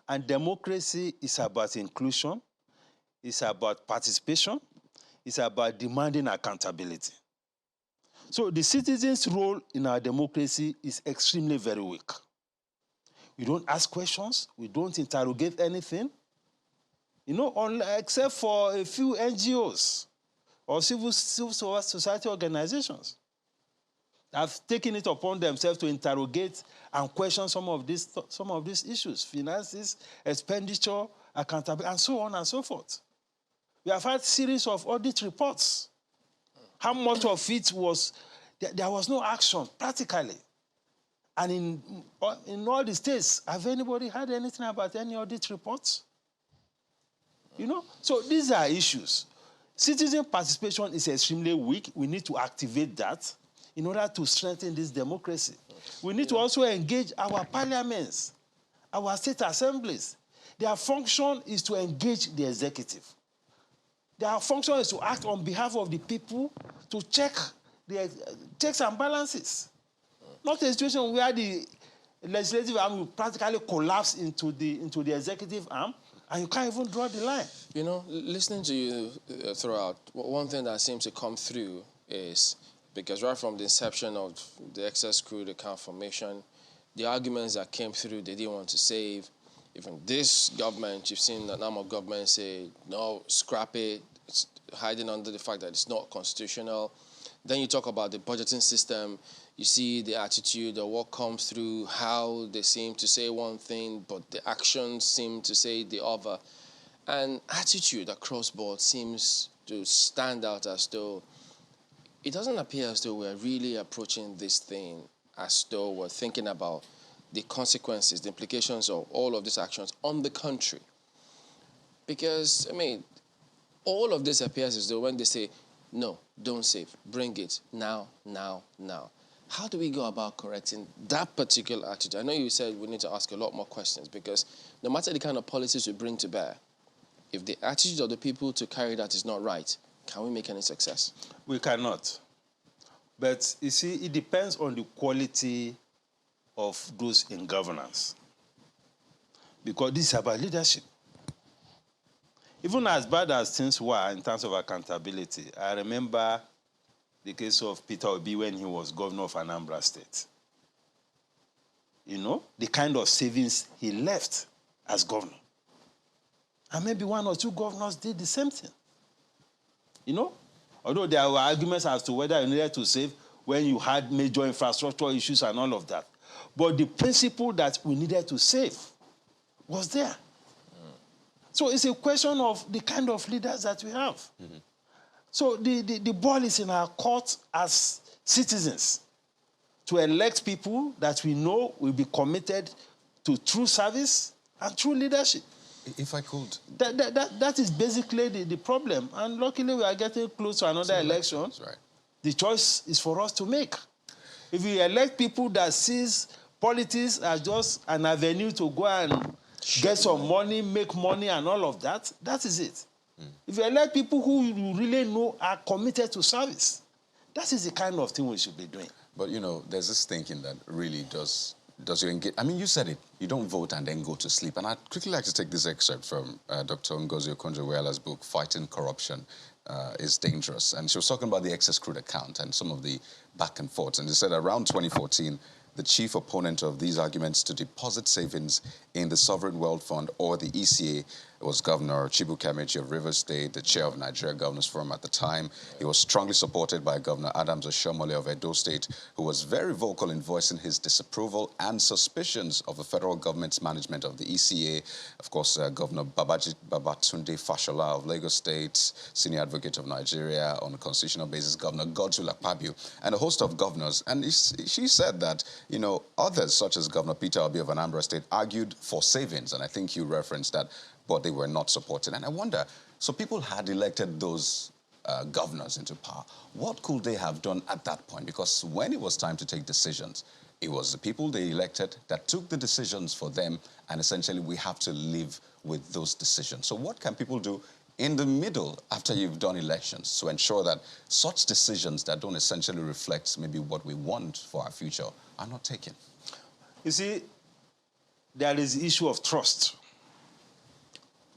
And democracy is about inclusion, it's about participation, it's about demanding accountability. So the citizens' role in our democracy is extremely very weak. We don't ask questions, we don't interrogate anything, except for a few NGOs or civil society organizations have taken it upon themselves to interrogate and question some of these issues, finances, expenditure, accountability, and so on and so forth. We have had series of audit reports. How much of it was, there was no action, practically. And in all the states, have anybody heard anything about any audit reports? You know? So these are issues. Citizen participation is extremely weak. We need to activate that in order to strengthen this democracy. We need to also engage our parliaments, our state assemblies. Their function is to engage the executive. Their function is to act on behalf of the people to check the checks and balances. Not a situation where the legislative arm will practically collapse into the executive arm, and you can't even draw the line. You know, listening to you throughout, one thing that seems to come through is, because right from the inception of the excess crude account formation, the arguments that came through, they didn't want to save. Even this government, you've seen a number of governments say, no, scrap it. It's hiding under the fact that it's not constitutional. Then you talk about the budgeting system. You see the attitude of what comes through, how they seem to say one thing, but the actions seem to say the other. And attitude across board seems to stand out as though it doesn't appear as though we're really approaching this thing as though we're thinking about the consequences, the implications of all of these actions on the country. Because, I mean, all of this appears as though when they say, no, don't save, bring it now, now, now. How do we go about correcting that particular attitude? I know you said we need to ask a lot more questions, because no matter the kind of policies we bring to bear, if the attitude of the people to carry that is not right, can we make any success? We cannot. But you see, it depends on the quality of those in governance. Because this is about leadership. Even as bad as things were in terms of accountability, I remember the case of Peter Obi when he was governor of Anambra State. You know, the kind of savings he left as governor. And maybe one or two governors did the same thing. You know? Although there were arguments as to whether you needed to save when you had major infrastructure issues and all of that. But the principle that we needed to save was there. So it's a question of the kind of leaders that we have. Mm-hmm. So the ball is in our court as citizens to elect people that we know will be committed to true service and true leadership. If I could. That is basically the problem. And luckily we are getting close to another election. Right. The choice is for us to make. If we elect people that sees politics as just an avenue to go and get some money, make money and all of that, that is it. If you elect people who you really know are committed to service, that is the kind of thing we should be doing. But, you know, there's this thinking that really does you engage? I mean, you said it. You don't vote and then go to sleep. And I'd quickly like to take this excerpt from Dr. Ngozi Okonjo-Iweala's book, Fighting Corruption is Dangerous. And she was talking about the excess crude account and some of the back and forth. And they said around 2014, the chief opponent of these arguments to deposit savings in the Sovereign Wealth Fund, or the ECA, was Governor Chibuike Amechi of Rivers State, the chair of Nigeria Governors Forum at the time. He was strongly supported by Governor Adams Oshiomhole of Edo State, who was very vocal in voicing his disapproval and suspicions of the federal government's management of the ECA. Of course, Governor Babatunde Fashola of Lagos State, senior advocate of Nigeria on a constitutional basis, Governor Godswill Akpabio, and a host of governors. And she said that, you know, others, such as Governor Peter Obi of Anambra State, argued for savings. And I think you referenced that, but they were not supported. And I wonder, so people had elected those governors into power. What could they have done at that point? Because when it was time to take decisions, it was the people they elected that took the decisions for them, and essentially we have to live with those decisions. So what can people do in the middle after you've done elections to ensure that such decisions that don't essentially reflect maybe what we want for our future are not taken? You see, there is the issue of trust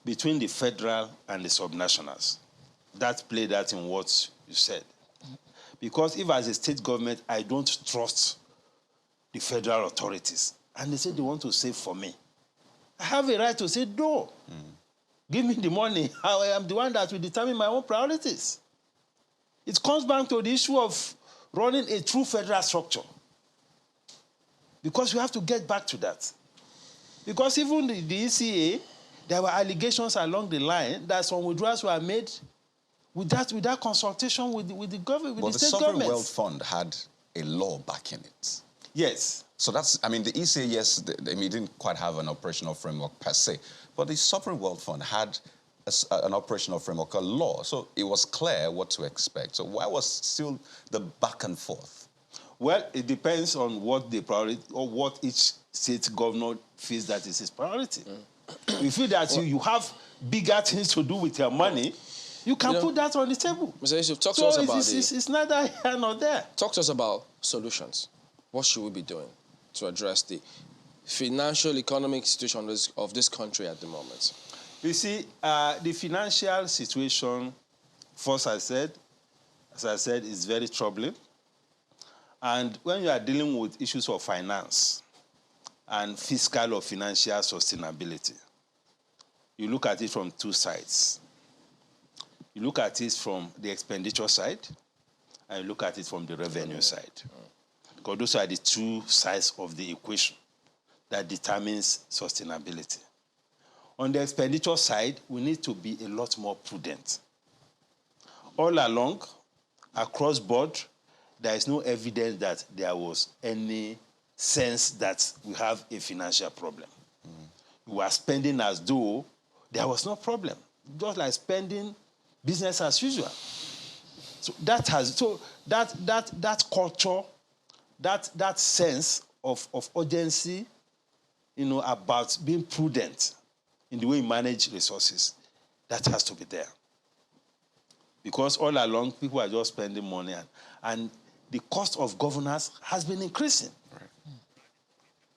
between the federal and the subnationals. That played out in what you said. Because if as a state government, I don't trust the federal authorities, and they say they want to save for me, I have a right to say no. Give me the money. I am the one that will determine my own priorities. It comes back to the issue of running a true federal structure. Because we have to get back to that. Because even the ECA, there were allegations along the line that some withdrawals were made without consultation with the government, with the state government. But the Sovereign Wealth Fund had a law backing it. Yes. So that's, I mean, the ECA, yes, they didn't quite have an operational framework per se, but the Sovereign Wealth Fund had an operational framework, a law. So it was clear what to expect. So why was still the back and forth? Well, it depends on what the priority or what each state governor feels that is his priority. You feel that you have bigger things to do with your money, you can put that on the table. Mr. Yusuf, talk to us about it's neither here nor there. Talk to us about solutions. What should we be doing to address the financial economic situation of this country at the moment? You see, the financial situation, first as I said, is very troubling. And when you are dealing with issues of finance and fiscal or financial sustainability, you look at it from two sides. You look at it from the expenditure side, and you look at it from the revenue side. Because those are the two sides of the equation that determines sustainability. On the expenditure side, we need to be a lot more prudent. All along, across board, there is no evidence that there was any sense that we have a financial problem. We are spending as though there was no problem, just like spending business as usual. So that culture, that sense of urgency, about being prudent in the way you manage resources, that has to be there. Because all along, people are just spending money, and the cost of governance has been increasing. Right.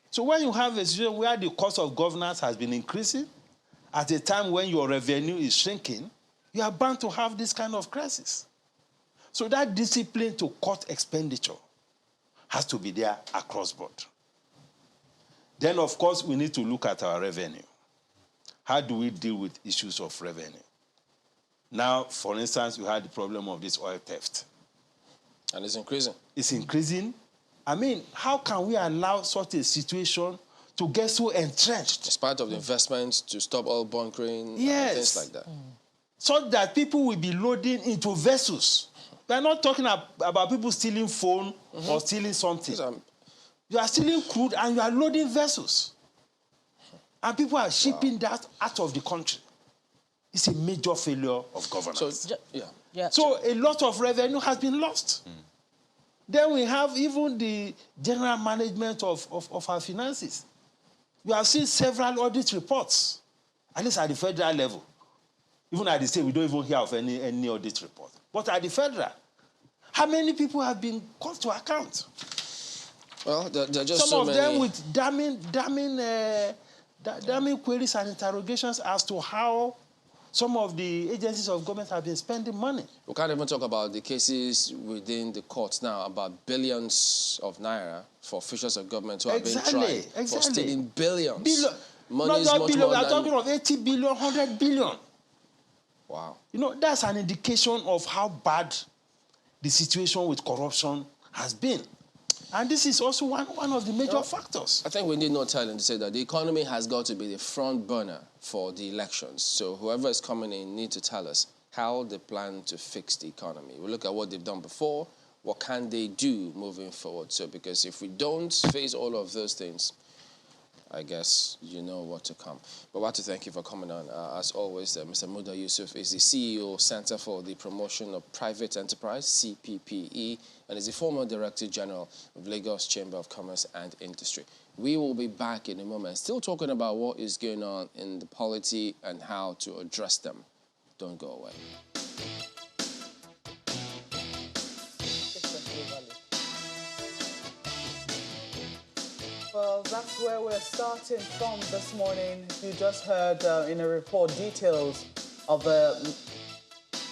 So when you have a situation where the cost of governance has been increasing, at a time when your revenue is shrinking, you are bound to have this kind of crisis. So that discipline to cut expenditure has to be there across board. Then, of course, we need to look at our revenue. How do we deal with issues of revenue? Now, for instance, we had the problem of this oil theft. And it's increasing. It's increasing. I mean, how can we allow such a situation to get so entrenched? As part of the investments to stop oil bunkering, and things like that. So that people will be loading into vessels. We are not talking about people stealing phone or stealing something. You are stealing crude and you are loading vessels. And people are shipping that out of the country. It's a major failure of governance. So a lot of revenue has been lost. Then we have even the general management of our finances. You have seen several audit reports, at least at the federal level. Even at the state, we don't even hear of any audit report. But at the federal, how many people have been called to account? Well, there are just some so of many... them with damning queries and interrogations as to how some of the agencies of government have been spending money. We can't even talk about the cases within the courts now about billions of naira for officials of government who have been tried for stealing billions. Money is much billion, more we are talking of 80 billion, 100 billion. Wow. That's an indication of how bad the situation with corruption has been. And this is also one of the major factors. I think we need no telling to say that the economy has got to be the front burner for the elections. So whoever is coming in needs to tell us how they plan to fix the economy. We look at what they've done before, what can they do moving forward. So because if we don't face all of those things, I guess you know what to come. But I want to thank you for coming on. As always, Mr. Muda Yusuf is the CEO, Center for the Promotion of Private Enterprise, CPPE, and is the former Director General of Lagos Chamber of Commerce and Industry. We will be back in a moment, still talking about what is going on in the polity and how to address them. Don't go away. Well, that's where we're starting from this morning. You just heard in a report details of the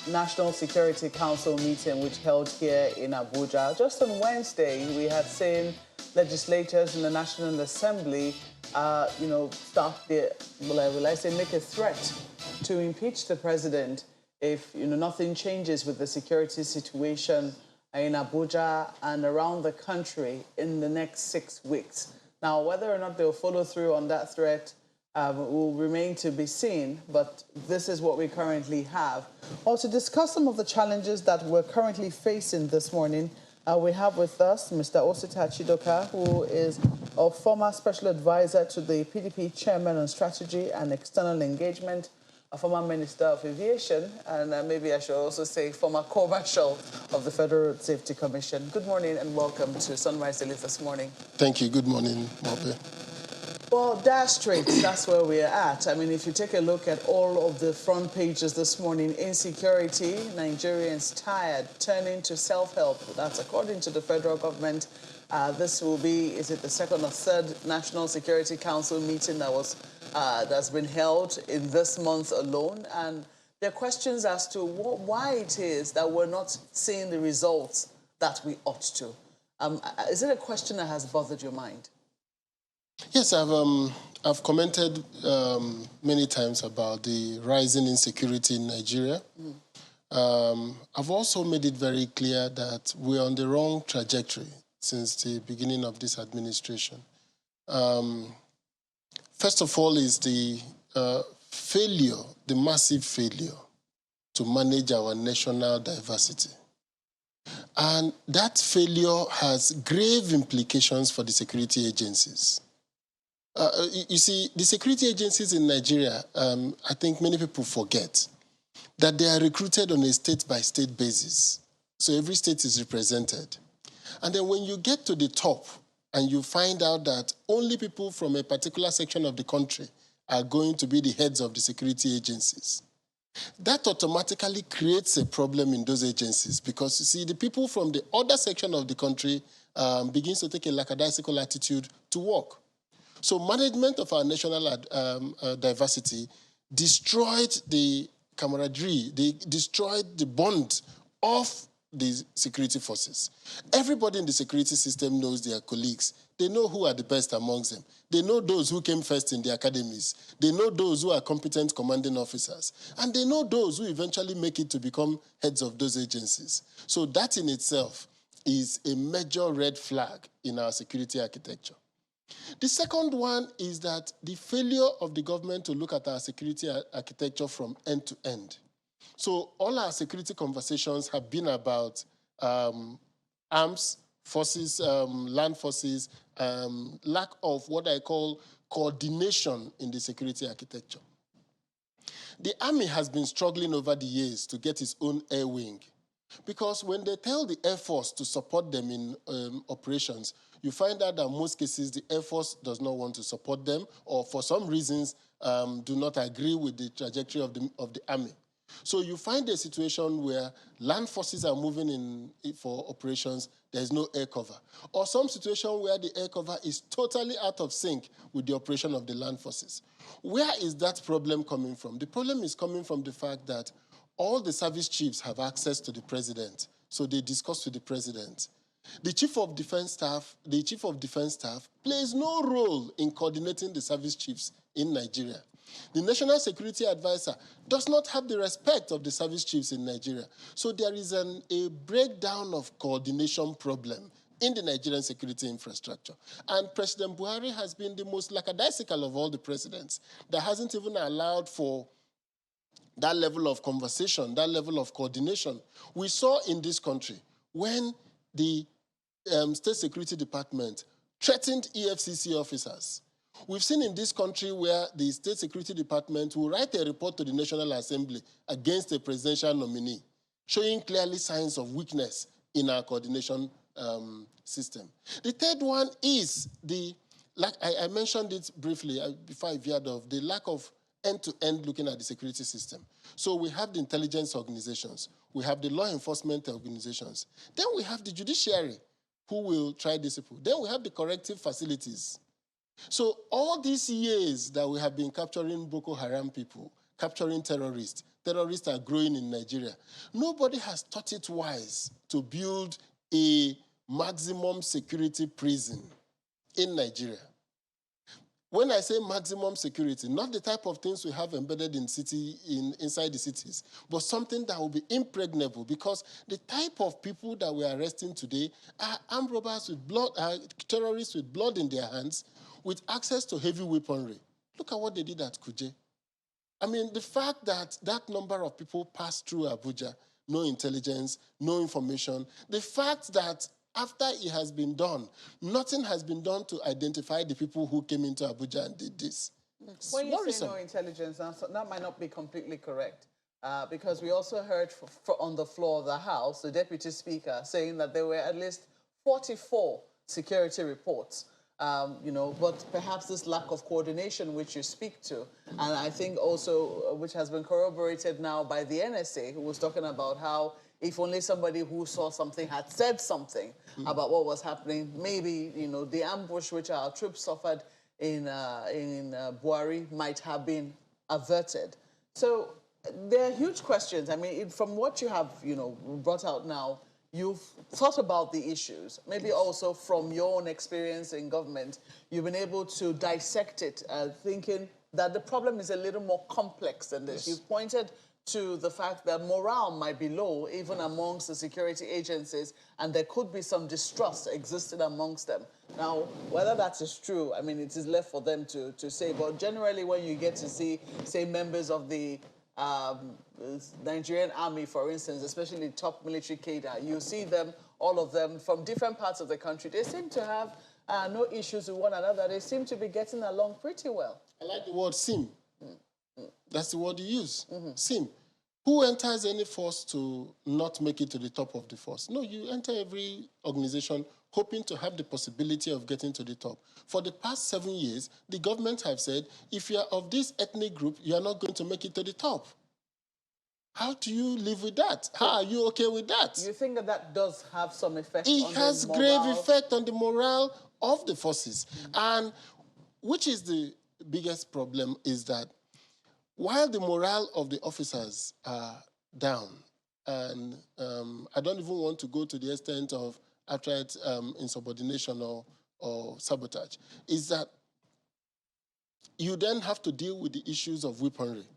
National Security Council meeting which held here in Abuja. Just on Wednesday, we had seen legislators in the National Assembly, make a threat to impeach the president if, nothing changes with the security situation in Abuja and around the country in the next 6 weeks. Now, whether or not they'll follow through on that threat will remain to be seen, but this is what we currently have. Well, to discuss some of the challenges that we're currently facing this morning, we have with us Mr. Osita Chidoka, who is a former special advisor to the PDP chairman on strategy and external engagement. a former Minister of Aviation, and maybe I should also say former Co-Marshal of the Federal Road Safety Commission. Good morning and welcome to Sunrise Daily this morning. Thank you. Good morning, Mope. Well, dire straits, that's where we're at. I mean, if you take a look at all of the front pages this morning, insecurity, Nigerians tired, turning to self-help. That's according to the federal government. This will be, is it the second or third National Security Council meeting that's been held in this month alone? And there are questions as to why it is that we're not seeing the results that we ought to. Is it a question that has bothered your mind? Yes, I've commented many times about the rising insecurity in Nigeria. I've also made it very clear that we're on the wrong trajectory since the beginning of this administration. First of all is the failure, the massive failure to manage our national diversity. And that failure has grave implications for the security agencies. You see, the security agencies in Nigeria, I think many people forget that they are recruited on a state-by-state basis. So every state is represented. And then when you get to the top and you find out that only people from a particular section of the country are going to be the heads of the security agencies, that automatically creates a problem in those agencies because, you see, the people from the other section of the country begins to take a lackadaisical attitude to work. So management of our national diversity destroyed the camaraderie, they destroyed the bond of the security forces. Everybody in the security system knows their colleagues. They know who are the best amongst them. They know those who came first in the academies. They know those who are competent commanding officers. And they know those who eventually make it to become heads of those agencies. So that in itself is a major red flag in our security architecture. The second one is that the failure of the government to look at our security architecture from end to end. So all our security conversations have been about arms, forces, land forces, lack of what I call coordination in the security architecture. The army has been struggling over the years to get its own air wing because when they tell the Air Force to support them in operations, you find out that in most cases the Air Force does not want to support them or for some reasons do not agree with the trajectory of the army. So you find a situation where land forces are moving in for operations, there is no air cover. Or some situation where the air cover is totally out of sync with the operation of the land forces. Where is that problem coming from? The problem is coming from the fact that all the service chiefs have access to the president, so they discuss with the president. The Chief of Defense Staff plays no role in coordinating the service chiefs in Nigeria. The National Security Advisor does not have the respect of the service chiefs in Nigeria. So there is a breakdown of coordination problem in the Nigerian security infrastructure. And President Buhari has been the most lackadaisical of all the presidents that hasn't even allowed for that level of conversation, that level of coordination. We saw in this country when the State Security Department threatened EFCC officers. We've seen in this country where the State Security Department will write a report to the National Assembly against a presidential nominee, showing clearly signs of weakness in our coordination system. The third one is like I mentioned it briefly before I veered off, the lack of end-to-end looking at the security system. So we have the intelligence organizations, we have the law enforcement organizations, then we have the judiciary who will try these people, then we have the corrective facilities. So all these years that we have been capturing Boko Haram people, capturing terrorists are growing in Nigeria. Nobody has thought it wise to build a maximum security prison in Nigeria. When I say maximum security, not the type of things we have embedded inside the cities, but something that will be impregnable because the type of people that we are arresting today are armed robbers with blood, terrorists with blood in their hands, with access to heavy weaponry. Look at what they did at Kuje. I mean, the fact that that number of people passed through Abuja, no intelligence, no information, the fact that after it has been done, nothing has been done to identify the people who came into Abuja and did this. It's when you worrisome. say no intelligence, that might not be completely correct. Because we also heard on the floor of the House, the Deputy Speaker saying that there were at least 44 security reports. But perhaps this lack of coordination which you speak to, and I think also which has been corroborated now by the NSA, who was talking about how if only somebody who saw something had said something about what was happening, maybe, the ambush which our troops suffered in Buari might have been averted. So there are huge questions. I mean, from what you have, brought out now, you've thought about the issues. Maybe also from your own experience in government, you've been able to dissect it, thinking that the problem is a little more complex than this. You've pointed to the fact that morale might be low even amongst the security agencies, and there could be some distrust existing amongst them. Now, whether that is true, I mean, it is left for them to say. But generally, when you get to see, say, members of the Nigerian army, for instance, especially top military cadre, you see them, all of them, from different parts of the country. They seem to have no issues with one another. They seem to be getting along pretty well. I like the word "sim." That's the word you use. Sim. Who enters any force to not make it to the top of the force? No, you enter every organization hoping to have the possibility of getting to the top. For the past 7 years, the government have said, if you are of this ethnic group, you are not going to make it to the top. How do you live with that? How are you okay with that? You think that does have some effect It on the has morale? grave effect on the morale of the forces. And which is the biggest problem is that while the morale of the officers are down, and I don't even want to go to the extent of outright insubordination or sabotage, is that you then have to deal with the issues of weaponry.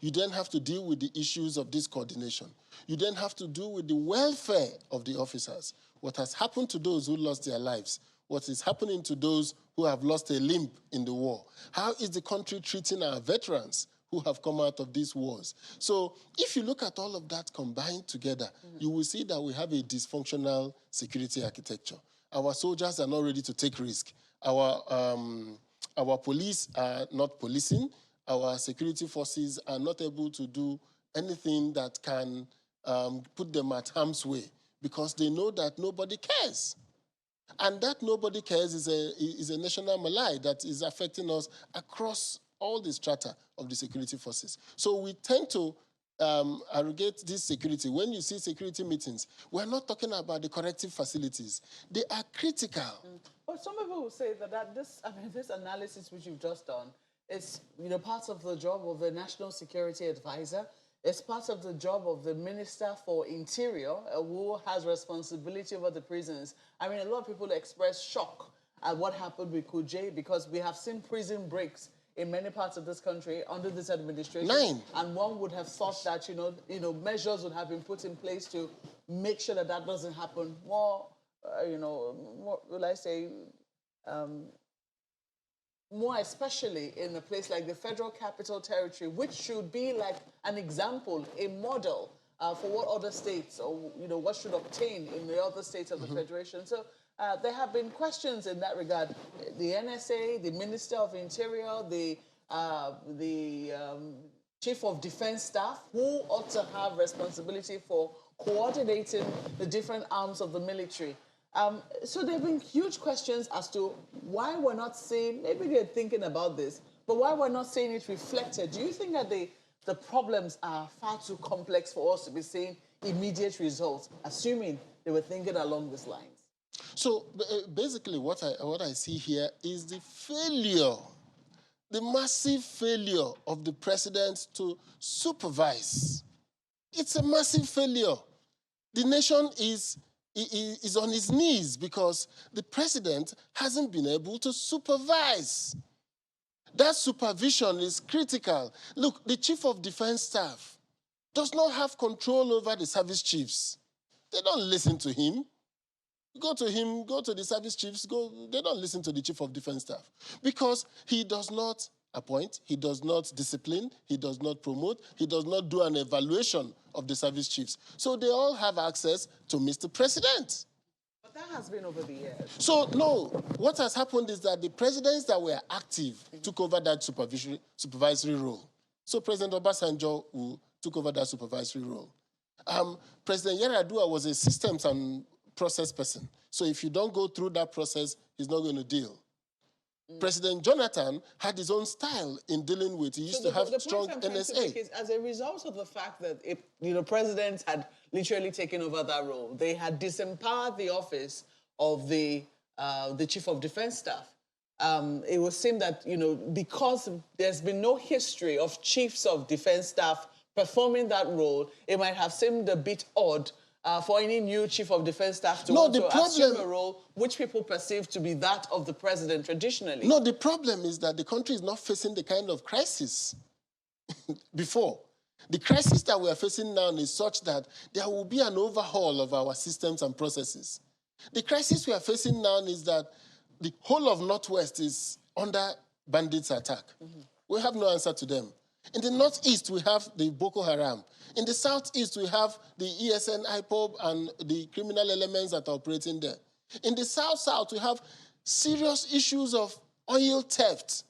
You then have to deal with the issues of discoordination. You then have to deal with the welfare of the officers. What has happened to those who lost their lives? What is happening to those who have lost a limb in the war? How is the country treating our veterans who have come out of these wars? So if you look at all of that combined together, you will see that we have a dysfunctional security architecture. Our soldiers are not ready to take risk. Our police are not policing. Our security forces are not able to do anything that can put them at harm's way because they know that nobody cares. And that nobody cares is a national malady that is affecting us across all the strata of the security forces. So we tend to arrogate this security. When you see security meetings, we're not talking about the corrective facilities. They are critical. But some people will say that this analysis which you've just done is part of the job of the National Security Advisor. It's part of the job of the Minister for Interior, who has responsibility over the prisons. I mean, a lot of people express shock at what happened with Kuje because we have seen prison breaks in many parts of this country under this administration. 9. And one would have thought that, measures would have been put in place to make sure that doesn't happen. More, will I say, more especially in a place like the Federal Capital Territory, which should be like an example, a model for what other states or what should obtain in the other states of the Federation. So there have been questions in that regard. The NSA, the Minister of Interior, the Chief of Defense Staff, who ought to have responsibility for coordinating the different arms of the military. So there have been huge questions as to why we're not seeing, maybe they're thinking about this, but why we're not seeing it reflected. Do you think that the problems are far too complex for us to be seeing immediate results, assuming they were thinking along these lines? So basically what I see here is the failure, the massive failure of the president to supervise. It's a massive failure. The nation is on his knees because the president hasn't been able to supervise. That supervision is critical. Look, the Chief of Defense Staff does not have control over the service chiefs. They don't listen to him. Go to him, go to the service chiefs, they don't listen to the Chief of Defense Staff because he does not appoint, he does not discipline, he does not promote, he does not do an evaluation of the service chiefs. So they all have access to Mr. President. That has been over the years. So, no, what has happened is that the presidents that were active took over that supervisory role. So President Obasanjo who took over that supervisory role. President Yar'Adua was a systems and process person. So if you don't go through that process, he's not going to deal. President Jonathan had his own style in dealing with. He used to have strong NSA. Is, as a result of the fact that presidents had literally taken over that role, they had disempowered the office of the Chief of Defense Staff. It would seem that because there's been no history of chiefs of defense staff performing that role, it might have seemed a bit odd for any new chief of defense staff to assume a role which people perceive to be that of the president traditionally. No, the problem is that the country is not facing the kind of crisis before. The crisis that we are facing now is such that there will be an overhaul of our systems and processes. The crisis we are facing now is that the whole of Northwest is under bandits' attack. We have no answer to them. In the Northeast, we have the Boko Haram. In the Southeast, we have the ESN, IPOB, and the criminal elements that are operating there. In the South-South, we have serious issues of oil theft.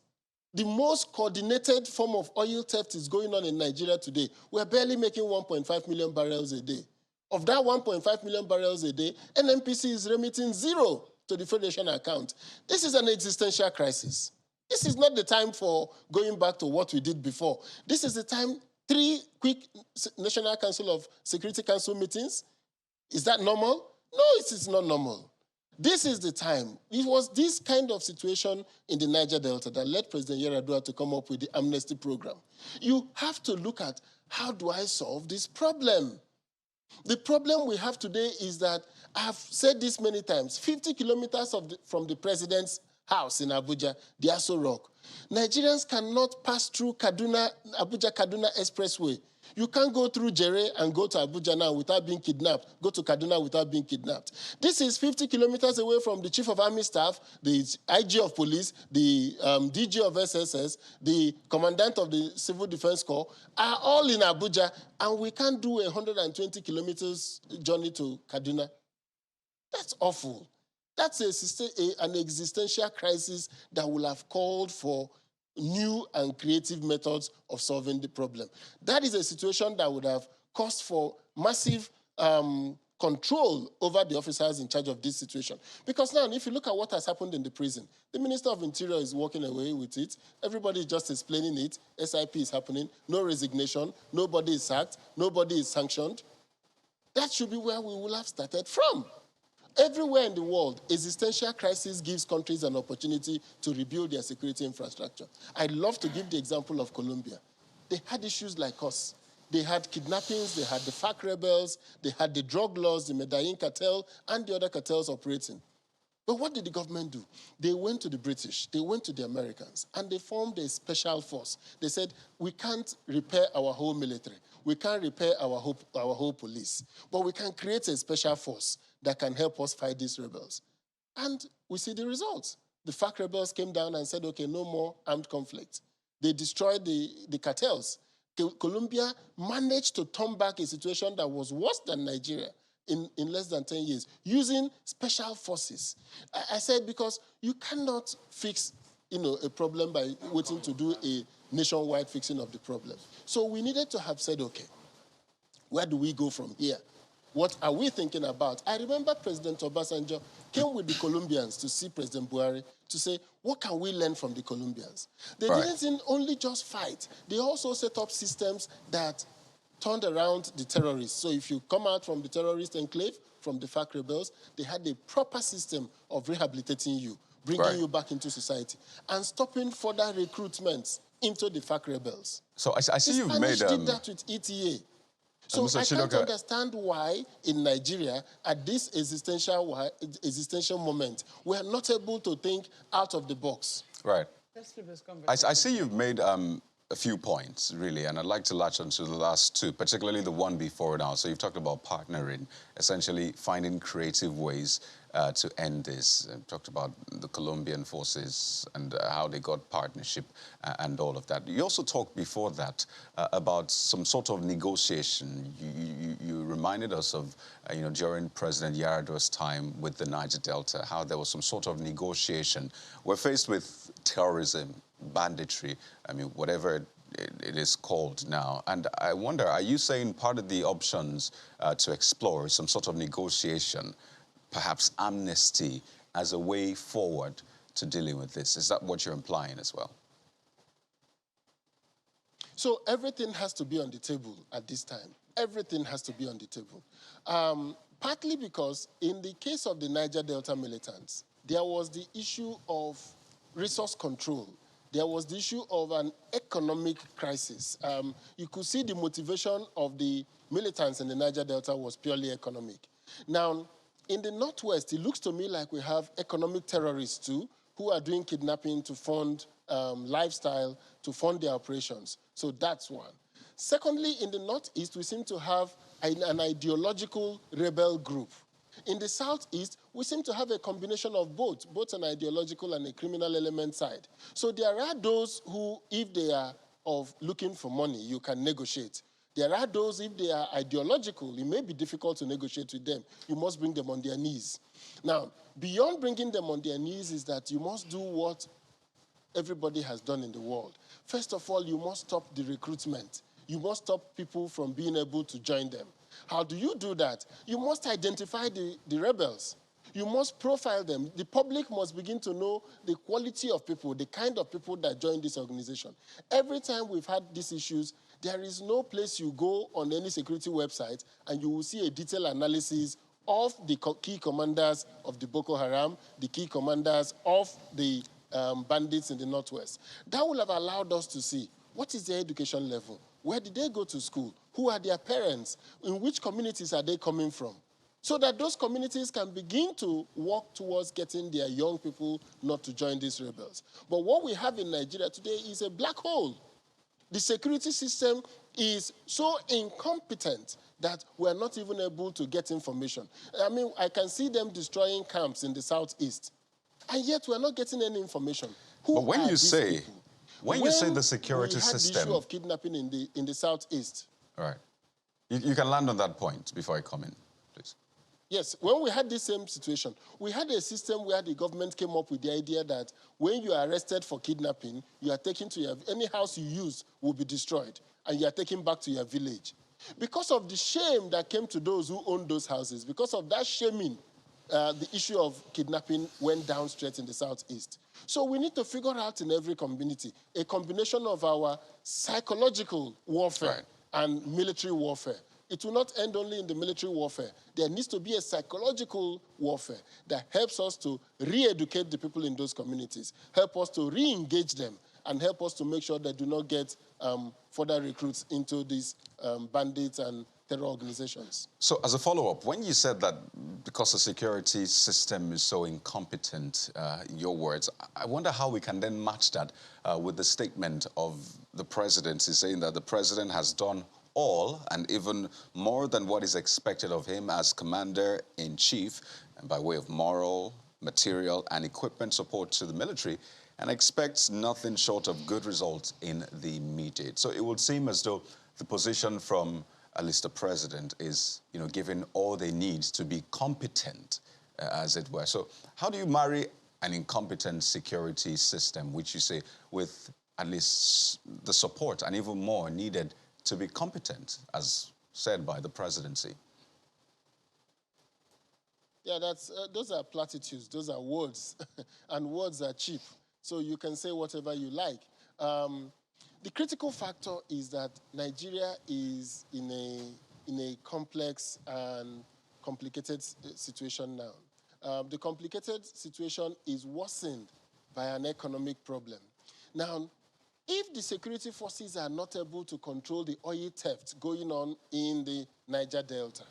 The most coordinated form of oil theft is going on in Nigeria today. We're barely making 1.5 million barrels a day. Of that 1.5 million barrels a day, NNPC is remitting zero to the Federation account. This is an existential crisis. This is not the time for going back to what we did before. This is the time, 3 quick National Council of Security Council meetings. Is that normal? No, it is not normal. This is the time. It was this kind of situation in the Niger Delta that led President Yar'Adua to come up with the amnesty program. You have to look at, how do I solve this problem? The problem we have today is that, I have said this many times, 50 kilometers from the president's house in Abuja, the Aso Rock, Nigerians cannot pass through Abuja-Kaduna Expressway. You can't go through Jere and go to Abuja now without being kidnapped, go to Kaduna without being kidnapped. This is 50 kilometers away from the Chief of Army Staff, the IG of Police, the DG of SSS, the Commandant of the Civil Defense Corps, are all in Abuja, and we can't do a 120 kilometers journey to Kaduna. That's awful. That's an existential crisis that will have called for new and creative methods of solving the problem. That is a situation that would have caused for massive control over the officers in charge of this situation. Because now, if you look at what has happened in the prison, the Minister of Interior is walking away with it. Everybody is just explaining it. SIP is happening. No resignation. Nobody is sacked. Nobody is sanctioned. That should be where we will have started from. Everywhere in the world, existential crisis gives countries an opportunity to rebuild their security infrastructure. I'd love to give the example of Colombia. They had issues like us. They had kidnappings, they had the FARC rebels, they had the drug laws, the Medellin cartel, and the other cartels operating. But what did the government do? They went to the British, they went to the Americans, and they formed a special force. They said, we can't repair our whole military. We can't repair our whole police. But we can create a special force that can help us fight these rebels. And we see the results. The FARC rebels came down and said, okay, no more armed conflict. They destroyed the cartels. Colombia managed to turn back a situation that was worse than Nigeria in less than 10 years, using special forces. I said because you cannot fix a problem by waiting to do a nationwide fixing of the problem. So we needed to have said, okay, where do we go from here? What are we thinking about? I remember President Obasanjo came with the Colombians to see President Buhari to say, what can we learn from the Colombians? They didn't only just fight. They also set up systems that turned around the terrorists. So if you come out from the terrorist enclave, from the FARC rebels, they had a proper system of rehabilitating you, bringing you back into society, and stopping further recruitments into the FARC rebels. So I see you've made... did that with ETA. So I can't understand why in Nigeria, at this existential moment, we are not able to think out of the box. Right. I see you've made a few points, really, and I'd like to latch onto the last two, particularly the one before now. So you've talked about partnering, essentially finding creative ways to end this. Talked about the Colombian forces and how they got partnership and all of that. You also talked before that about some sort of negotiation. You reminded us of, during President Yar'Adua's time with the Niger Delta, how there was some sort of negotiation. We're faced with terrorism, banditry, whatever it is called now. And I wonder, are you saying part of the options to explore is some sort of negotiation, perhaps amnesty, as a way forward to dealing with this? Is that what you're implying as well? So everything has to be on the table at this time. Everything has to be on the table. Partly because in the case of the Niger Delta militants, there was the issue of resource control. There was the issue of an economic crisis. You could see the motivation of the militants in the Niger Delta was purely economic. Now, in the Northwest, it looks to me like we have economic terrorists too, who are doing kidnapping to fund lifestyle, to fund their operations. So that's one. Secondly, in the Northeast, we seem to have an ideological rebel group. In the Southeast, we seem to have a combination of both an ideological and a criminal element side. So there are those who, if they are looking for money, you can negotiate. There are those, if they are ideological, it may be difficult to negotiate with them. You must bring them on their knees. Now, beyond bringing them on their knees is that you must do what everybody has done in the world. First of all, you must stop the recruitment. You must stop people from being able to join them. How do you do that? You must identify the rebels. You must profile them. The public must begin to know the quality of people, the kind of people that join this organization. Every time we've had these issues, there is no place you go on any security website and you will see a detailed analysis of the key commanders of the Boko Haram, the key commanders of the bandits in the Northwest. That will have allowed us to see what is their education level, where did they go to school, who are their parents, in which communities are they coming from, so that those communities can begin to work towards getting their young people not to join these rebels. But what we have in Nigeria today is a black hole. The security system is so incompetent that we're not even able to get information. I can see them destroying camps in the Southeast, and yet we're not getting any information. But when you say the security system, we had the issue of kidnapping in the Southeast. All right. You can land on that point before I come in, please. Yes, when we had this same situation, we had a system where the government came up with the idea that when you are arrested for kidnapping, you are taken to any house you use will be destroyed, and you are taken back to your village. Because of the shame that came to those who owned those houses, because of that shaming, the issue of kidnapping went down straight in the Southeast. So we need to figure out in every community a combination of our psychological warfare and military warfare. It will not end only in the military warfare. There needs to be a psychological warfare that helps us to re-educate the people in those communities, help us to re-engage them, and help us to make sure they do not get further recruits into these bandits and terror organizations. So as a follow-up, when you said that because the security system is so incompetent, in your words, I wonder how we can then match that with the statement of the presidency saying that the president has done all and even more than what is expected of him as commander-in-chief, and by way of moral, material, and equipment support to the military, and expects nothing short of good results in the immediate. So it would seem as though the position from at least the president is, given all they need to be competent, as it were. So how do you marry an incompetent security system, which you say, with at least the support and even more needed to be competent, as said by the presidency? Yeah, those are platitudes, those are words, and words are cheap. So you can say whatever you like. The critical factor is that Nigeria is in a complex and complicated situation now. The complicated situation is worsened by an economic problem. Now, if the security forces are not able to control the oil theft going on in the Niger Delta,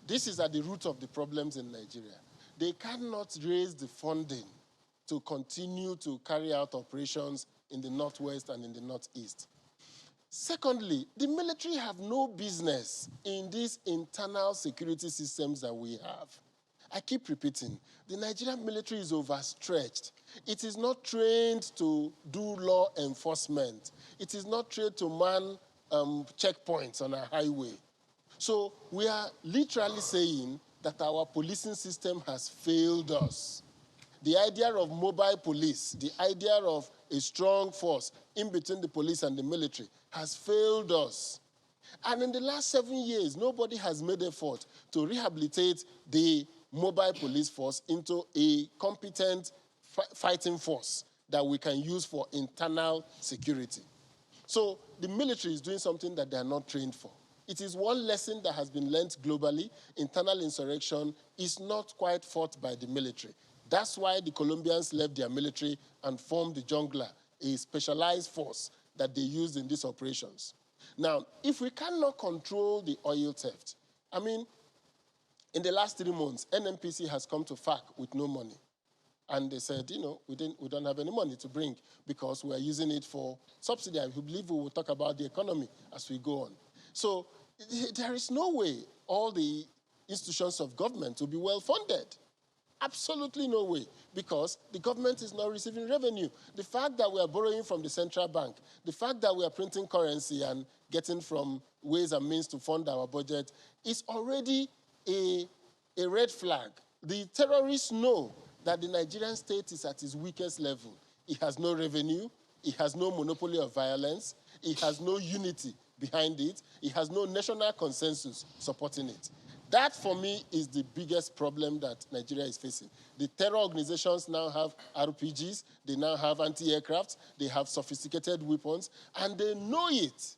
this is at the root of the problems in Nigeria. They cannot raise the funding to continue to carry out operations in the Northwest and in the Northeast. Secondly, the military have no business in these internal security systems that we have. I keep repeating, the Nigerian military is overstretched. It is not trained to do law enforcement. It is not trained to man checkpoints on a highway. So we are literally saying that our policing system has failed us. The idea of mobile police, the idea of a strong force in between the police and the military has failed us. And in the last 7 years, nobody has made effort to rehabilitate the mobile police force into a competent fighting force that we can use for internal security. So the military is doing something that they are not trained for. It is one lesson that has been learnt globally. Internal insurrection is not quite fought by the military. That's why the Colombians left their military and formed the Jungler, a specialized force that they used in these operations. Now, if we cannot control the oil theft, I mean, in the last 3 months, NNPC has come to FARC with no money. And they said, you know, we don't have any money to bring because we are using it for subsidy. I believe we will talk about the economy as we go on. So there is no way all the institutions of government will be well funded. Absolutely no way, because the government is not receiving revenue. The fact that we are borrowing from the central bank, the fact that we are printing currency and getting from ways and means to fund our budget is already a red flag. The terrorists know that the Nigerian state is at its weakest level. It has no revenue, it has no monopoly of violence, it has no unity behind it, it has no national consensus supporting it. That, for me, is the biggest problem that Nigeria is facing. The terror organizations now have RPGs, they now have anti-aircraft, they have sophisticated weapons, and they know it,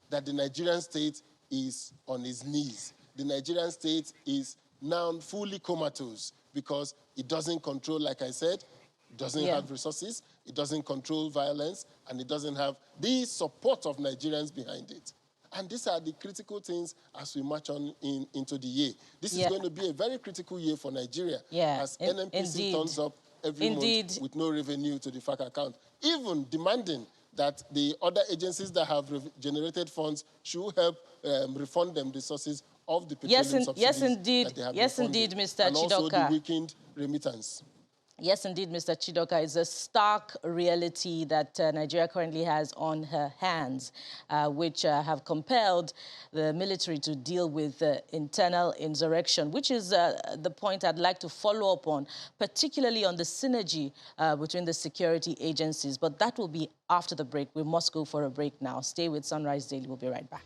that the Nigerian state is on its knees. The Nigerian state is now fully comatose because it doesn't control, like I said, it doesn't have resources, it doesn't control violence, and it doesn't have the support of Nigerians behind it. And these are the critical things as we march on into the year. This is going to be a very critical year for Nigeria as NNPC turns up every month with no revenue to the FARC account, even demanding that the other agencies that have generated funds should help refund them the sources of the petroleum subsidies that they have refunded, Mr. and also Chidoka. the weakened remittance. Yes, indeed, Mr. Chidoka, it's a stark reality that Nigeria currently has on her hands, which have compelled the military to deal with internal insurrection, which is the point I'd like to follow up on, particularly on the synergy between the security agencies. But that will be after the break. We must go for a break now. Stay with Sunrise Daily. We'll be right back.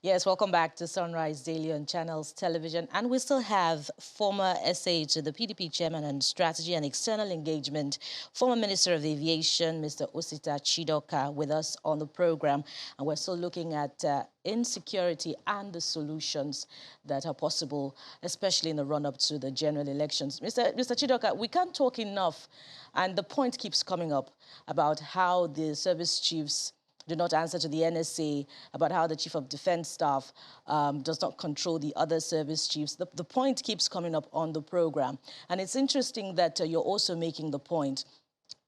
Yes, welcome back to Sunrise Daily on Channels Television. And we still have former SA to the PDP chairman on strategy and external engagement, former Minister of Aviation, Mr. Osita Chidoka, with us on the program. And we're still looking at insecurity and the solutions that are possible, especially in the run-up to the general elections. Mr. Chidoka, we can't talk enough, and the point keeps coming up about how the service chiefs do not answer to the NSA, about how the Chief of Defense Staff does not control the other service chiefs. The point keeps coming up on the program. And it's interesting that you're also making the point.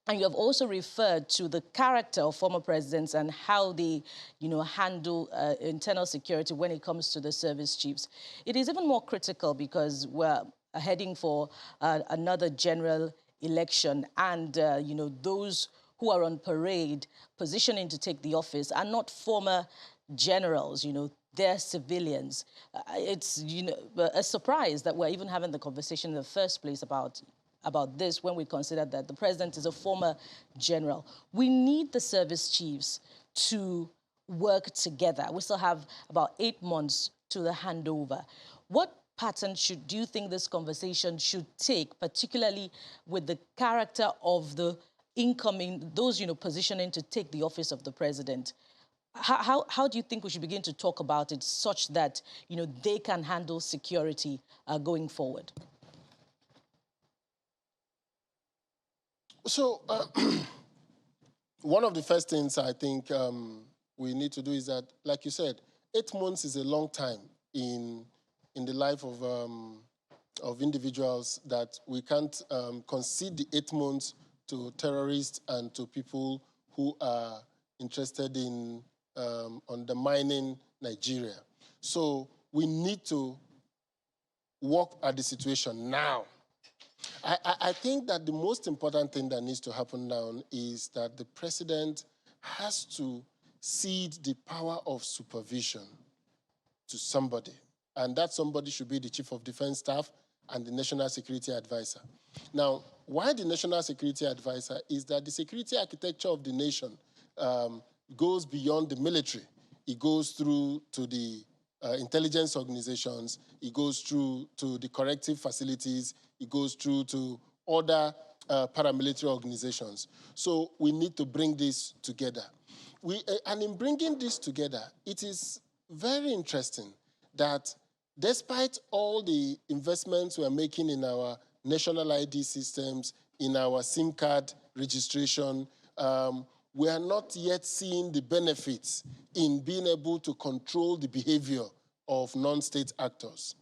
And you have also referred to the character of former presidents and how they, handle internal security when it comes to the service chiefs. It is even more critical because we're heading for another general election, and, those who are on parade positioning to take the office are not former generals, they're civilians. It's, a surprise that we're even having the conversation in the first place about this when we consider that the president is a former general. We need the service chiefs to work together. We still have about 8 months to the handover. What pattern do you think this conversation should take, particularly with the character of the incoming, those, positioning to take the office of the president? How do you think we should begin to talk about it such that, they can handle security going forward? So one of the first things I think we need to do is that, like you said, 8 months is a long time in the life of individuals, that we can't concede the 8 months to terrorists and to people who are interested in undermining Nigeria. So we need to work at the situation now. I think that the most important thing that needs to happen now is that the president has to cede the power of supervision to somebody. And that somebody should be the Chief of Defense Staff and the National Security Advisor. Now, why the National Security Advisor is that the security architecture of the nation goes beyond the military. It goes through to the intelligence organizations, it goes through to the corrective facilities, it goes through to other paramilitary organizations. So we need to bring this together. And in bringing this together, it is very interesting that despite all the investments we are making in our national ID systems, in our SIM card registration, we are not yet seeing the benefits in being able to control the behavior of non-state actors.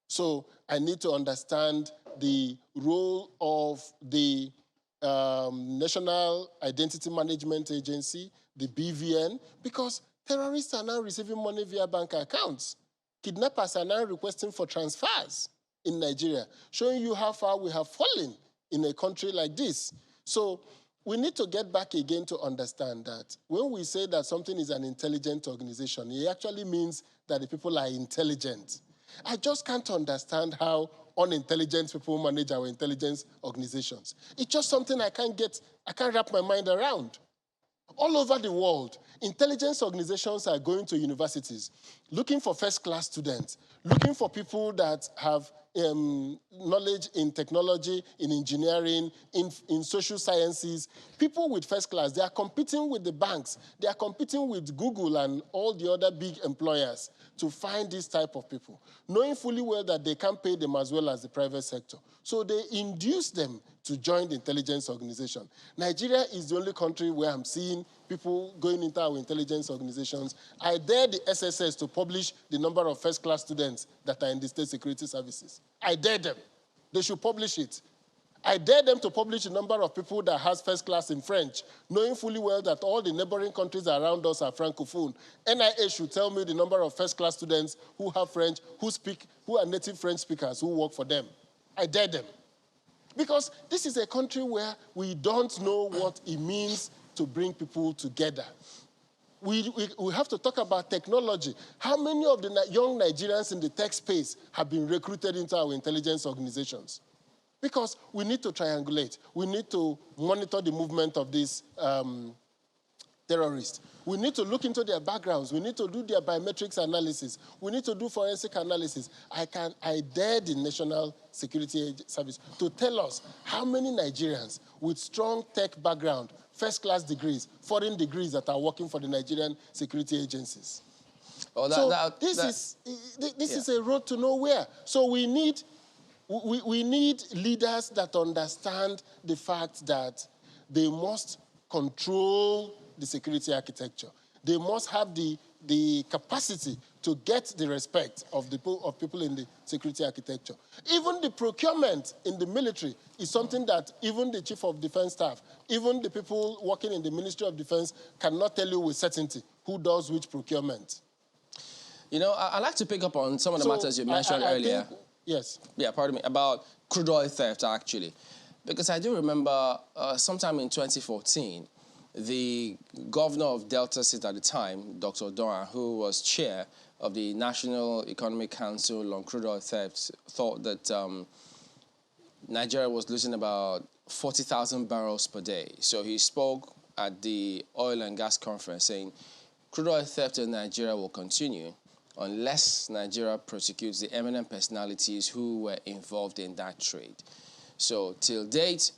So I need to understand the role of the National Identity Management Agency, the BVN, because terrorists are now receiving money via bank accounts. Kidnappers are now requesting for transfers in Nigeria, showing you how far we have fallen in a country like this. So we need to get back again to understand that when we say that something is an intelligent organization, it actually means that the people are intelligent. I just can't understand how unintelligent people manage our intelligence organizations. It's just something I can't wrap my mind around. All over the world, intelligence organizations are going to universities, looking for first-class students, looking for people that have knowledge in technology, in engineering, in social sciences. People with first class, they are competing with the banks. They are competing with Google and all the other big employers to find this type of people, knowing fully well that they can't pay them as well as the private sector. So they induce them to join the intelligence organization. Nigeria is the only country where I'm seeing people going into our intelligence organizations. I dare the SSS to publish the number of first-class students that are in the state security services. I dare them. They should publish it. I dare them to publish the number of people that has first class in French, knowing fully well that all the neighboring countries around us are francophone. NIA should tell me the number of first class students who have French, who are native French speakers, who work for them. I dare them. Because this is a country where we don't know what it means to bring people together. We have to talk about technology. How many of the young Nigerians in the tech space have been recruited into our intelligence organizations? Because we need to triangulate. We need to monitor the movement of these terrorists. We need to look into their backgrounds. We need to do their biometrics analysis. We need to do forensic analysis. I dare the National Security Service to tell us how many Nigerians with strong tech background, first-class degrees, foreign degrees that are working for the Nigerian security agencies. Well, this is a road to nowhere. So we need leaders that understand the fact that they must control the security architecture. They must have the capacity to get the respect of people in the security architecture. Even the procurement in the military is something that even the Chief of Defense Staff, even the people working in the Ministry of Defense cannot tell you with certainty who does which procurement. You know, I'd like to pick up on some of the matters you mentioned earlier. Yes. Yeah, pardon me, about crude oil theft, actually. Because I do remember sometime in 2014, the governor of Delta State at the time, Dr. Doran, who was chair of the National Economic Council on Crude Oil Theft, thought that Nigeria was losing about 40,000 barrels per day. So he spoke at the oil and gas conference saying, crude oil theft in Nigeria will continue unless Nigeria prosecutes the eminent personalities who were involved in that trade. So till date,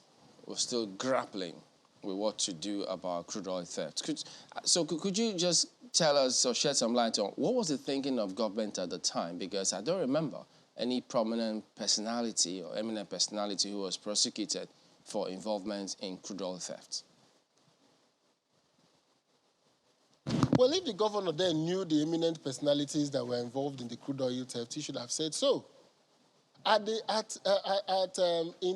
we're still grappling with what to do about crude oil theft. Could you just tell us or shed some light on what was the thinking of government at the time? Because I don't remember any prominent personality or eminent personality who was prosecuted for involvement in crude oil theft. Well, if the governor then knew the eminent personalities that were involved in the crude oil theft, he should have said so. in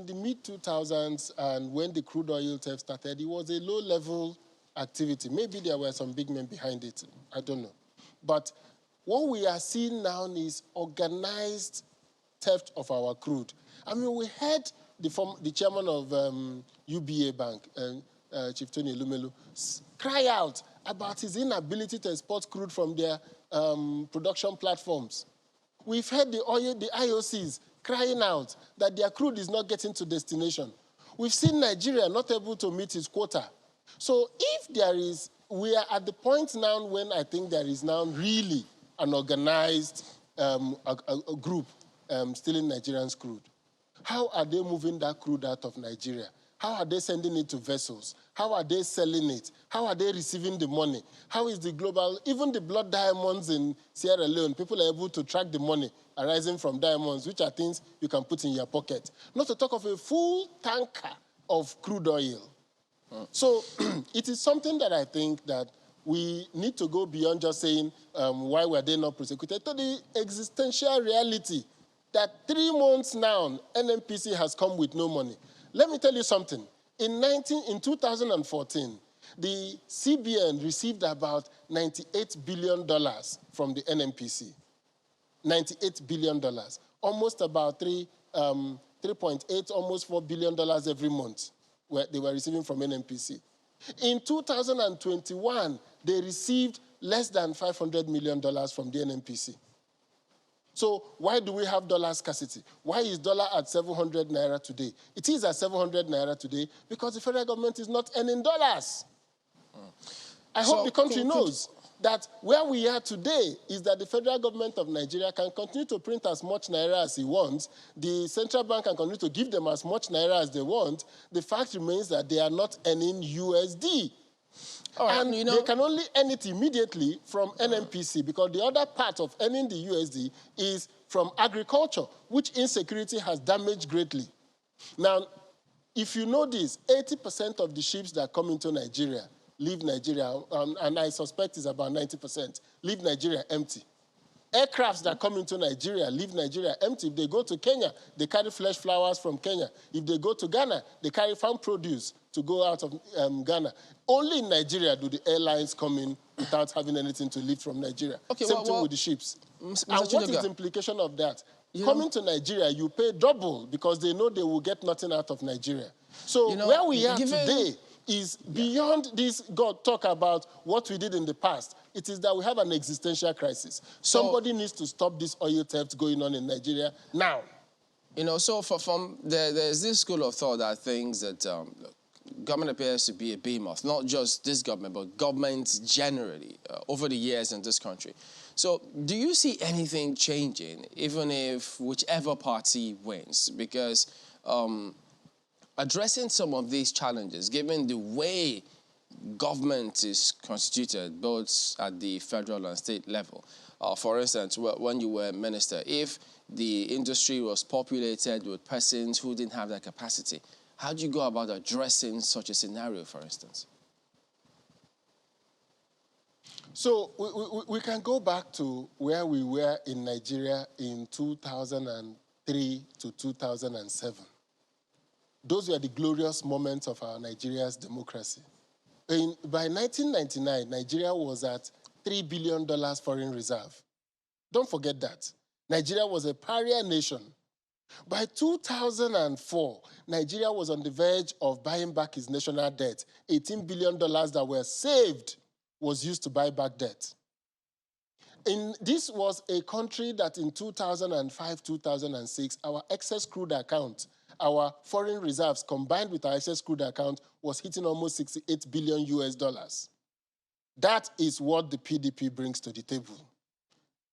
the mid-2000s and when the crude oil theft started, it was a low-level activity. Maybe there were some big men behind it. I don't know. But what we are seeing now is organized theft of our crude. I mean, we heard the chairman of UBA Bank, Chief Tony Elumelu, cry out about his inability to export crude from their production platforms. We've heard the IOCs crying out that their crude is not getting to destination. We've seen Nigeria not able to meet its quota. So if we are at the point now when I think there is now really an organized a group stealing Nigerian crude. How are they moving that crude out of Nigeria? How are they sending it to vessels? How are they selling it? How are they receiving the money? How is the global, even the blood diamonds in Sierra Leone, people are able to track the money arising from diamonds, which are things you can put in your pocket. Not to talk of a full tanker of crude oil. So it is something that I think that we need to go beyond just saying, why were they not prosecuted, to the existential reality that 3 months now, NNPC has come with no money. Let me tell you something. In 2014, the CBN received about $98 billion from the NNPC. $98 billion. Almost about 3.8, almost $4 billion every month they were receiving from NNPC. In 2021, they received less than $500 million from the NNPC. So why do we have dollar scarcity? Why is dollar at 700 naira today? It is at 700 naira today because the federal government is not earning dollars. I hope the country knows that where we are today is that the federal government of Nigeria can continue to print as much naira as it wants. The central bank can continue to give them as much naira as they want. The fact remains that they are not earning USD. Right, and they can only earn it immediately from NNPC because the other part of earning the USD is from agriculture, which insecurity has damaged greatly. Now, if you know this, 80% of the ships that come into Nigeria leave Nigeria, and I suspect it's about 90%, leave Nigeria empty. Aircrafts that come into Nigeria leave Nigeria empty. If they go to Kenya, they carry fresh flowers from Kenya. If they go to Ghana, they carry farm produce to go out of Ghana. Only in Nigeria do the airlines come in without having anything to leave from Nigeria. Okay, Same thing with the ships. And what is the implication of that? Coming to Nigeria, you pay double because they know they will get nothing out of Nigeria. So where we are today is beyond this talk about what we did in the past. It is that we have an existential crisis. Somebody needs to stop this oil theft going on in Nigeria now. So there's this school of thought that thinks that government appears to be a behemoth, not just this government, but governments generally over the years in this country. So do you see anything changing, even if whichever party wins? Because addressing some of these challenges, given the way government is constituted, both at the federal and state level. For instance, when you were minister, if the industry was populated with persons who didn't have that capacity, how do you go about addressing such a scenario, for instance? So we can go back to where we were in Nigeria in 2003 to 2007. Those were the glorious moments of our Nigeria's democracy. By 1999, Nigeria was at $3 billion foreign reserve. Don't forget that. Nigeria was a pariah nation. By 2004, Nigeria was on the verge of buying back its national debt. $18 billion that were saved was used to buy back debt. This was a country that in 2005, 2006, our excess crude account, our foreign reserves combined with our excess crude account was hitting almost $68 billion US. That is what the PDP brings to the table.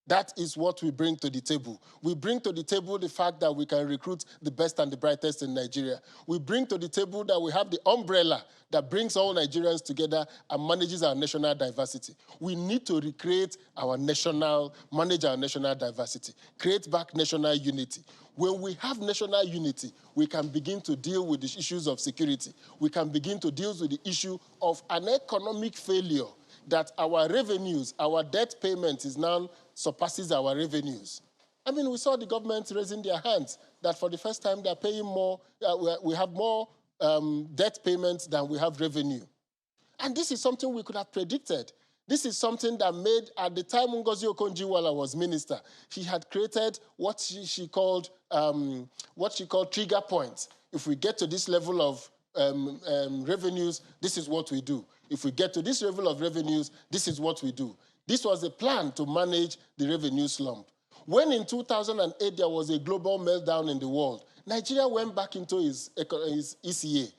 That is what we bring to the table. We bring to the table the fact that we can recruit the best and the brightest in Nigeria. We bring to the table that we have the umbrella that brings all Nigerians together and manages our national diversity. We need to manage our national diversity, create back national unity. When we have national unity, we can begin to deal with the issues of security. We can begin to deal with the issue of an economic failure that our revenues, our debt payment is now surpasses our revenues. I mean, we saw the government raising their hands that for the first time they're paying more, we have more debt payments than we have revenue. And this is something we could have predicted. This is something that made, at the time Ngozi Okonjo-Iweala was minister, she had created what she called trigger points. If we get to this level of revenues, this is what we do. If we get to this level of revenues, this is what we do. This was a plan to manage the revenue slump. When in 2008 there was a global meltdown in the world, Nigeria went back into his ECA.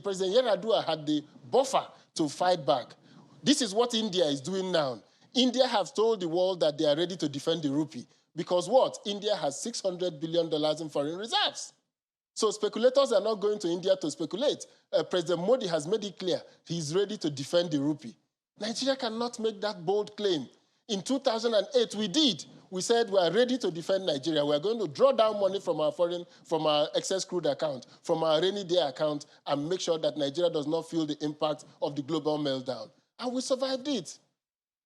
President Yar'Adua had the buffer to fight back. This is what India is doing now. India has told the world that they are ready to defend the rupee. Because what? India has $600 billion in foreign reserves. So speculators are not going to India to speculate. President Modi has made it clear he's ready to defend the rupee. Nigeria cannot make that bold claim. In 2008, we did. We said we are ready to defend Nigeria. We are going to draw down money from our excess crude account, from our rainy day account, and make sure that Nigeria does not feel the impact of the global meltdown. And we survived it.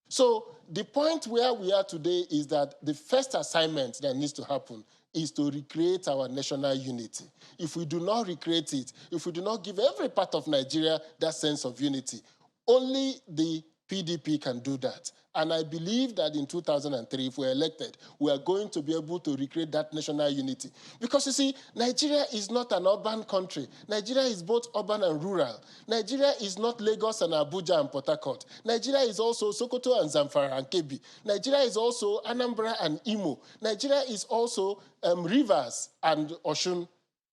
So the point where we are today is that the first assignment that needs to happen is to recreate our national unity. If we do not recreate it, if we do not give every part of Nigeria that sense of unity, only the PDP can do that. And I believe that in 2003, if we're elected, we are going to be able to recreate that national unity. Because you see, Nigeria is not an urban country. Nigeria is both urban and rural. Nigeria is not Lagos and Abuja and Port Harcourt. Nigeria is also Sokoto and Zamfara and Kebbi. Nigeria is also Anambra and Imo. Nigeria is also Rivers and Osun.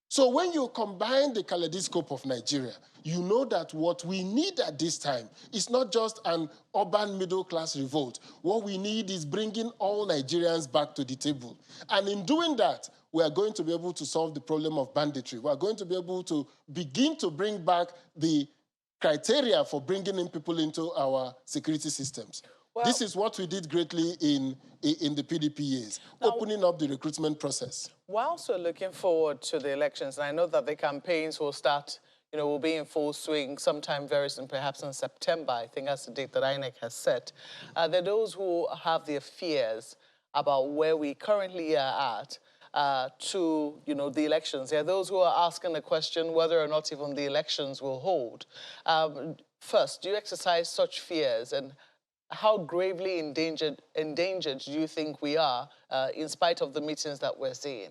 So when you combine the kaleidoscope of Nigeria, you know that what we need at this time is not just an urban middle-class revolt. What we need is bringing all Nigerians back to the table. And in doing that, we are going to be able to solve the problem of banditry. We are going to be able to begin to bring back the criteria for bringing in people into our security systems. Well, this is what we did greatly in the PDP years, opening up the recruitment process. We're also looking forward to the elections, and I know that the campaigns will start, will be in full swing sometime very soon, perhaps in September. I think that's the date that INEC has set. There are those who have their fears about where we currently are at to, the elections. There are those who are asking the question whether or not even the elections will hold. First, do you exercise such fears, and how gravely endangered do you think we are in spite of the meetings that we're seeing?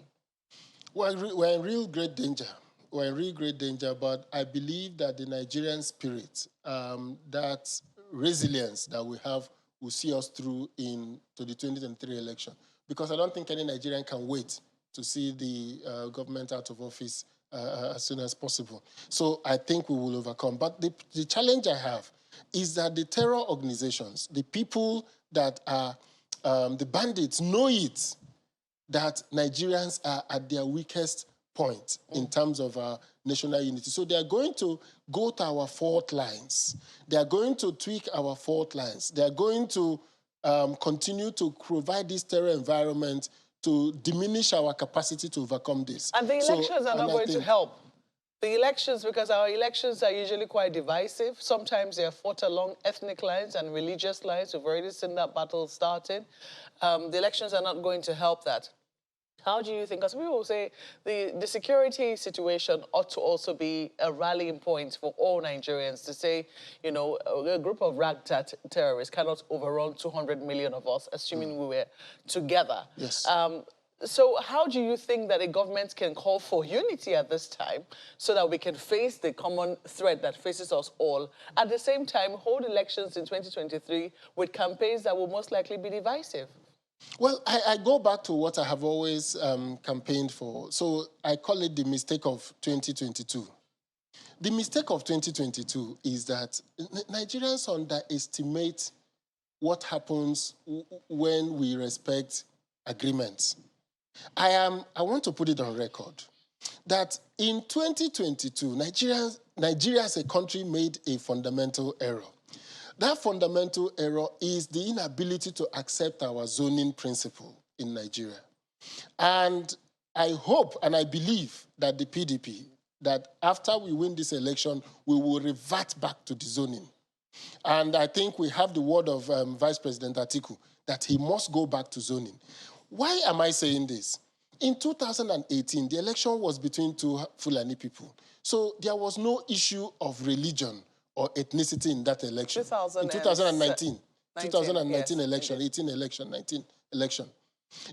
Well, we're in real great danger. We're in real great danger, but I believe that the Nigerian spirit, that resilience that we have will see us through to the 2023 election. Because I don't think any Nigerian can wait to see the government out of office as soon as possible. So I think we will overcome. But the challenge I have is that the terror organizations, the people that are the bandits, know it, that Nigerians are at their weakest point in terms of our national unity. So they are going to go to our fault lines. They are going to tweak our fault lines. They are going to continue to provide this terror environment to diminish our capacity to overcome this. And the elections are not going to help. The elections, because our elections are usually quite divisive. Sometimes they are fought along ethnic lines and religious lines. We've already seen that battle starting. The elections are not going to help that. How do you think, because we will say the security situation ought to also be a rallying point for all Nigerians to say, a group of ragtag terrorists cannot overrun 200 million of us, assuming we were together. Yes. So how do you think that a government can call for unity at this time so that we can face the common threat that faces us all, at the same time hold elections in 2023 with campaigns that will most likely be divisive? Well, I go back to what I have always campaigned for. So I call it the mistake of 2022. The mistake of 2022 is that Nigerians underestimate what happens when we respect agreements. I want to put it on record that in 2022, Nigeria as a country made a fundamental error. That fundamental error is the inability to accept our zoning principle in Nigeria. And I hope and I believe that the PDP, that after we win this election, we will revert back to the zoning. And I think we have the word of Vice President Atiku that he must go back to zoning. Why am I saying this? In 2018, the election was between two Fulani people. So there was no issue of religion or ethnicity in that election. In 2019. 2019 yes, election, indeed. 18 election, 19 election.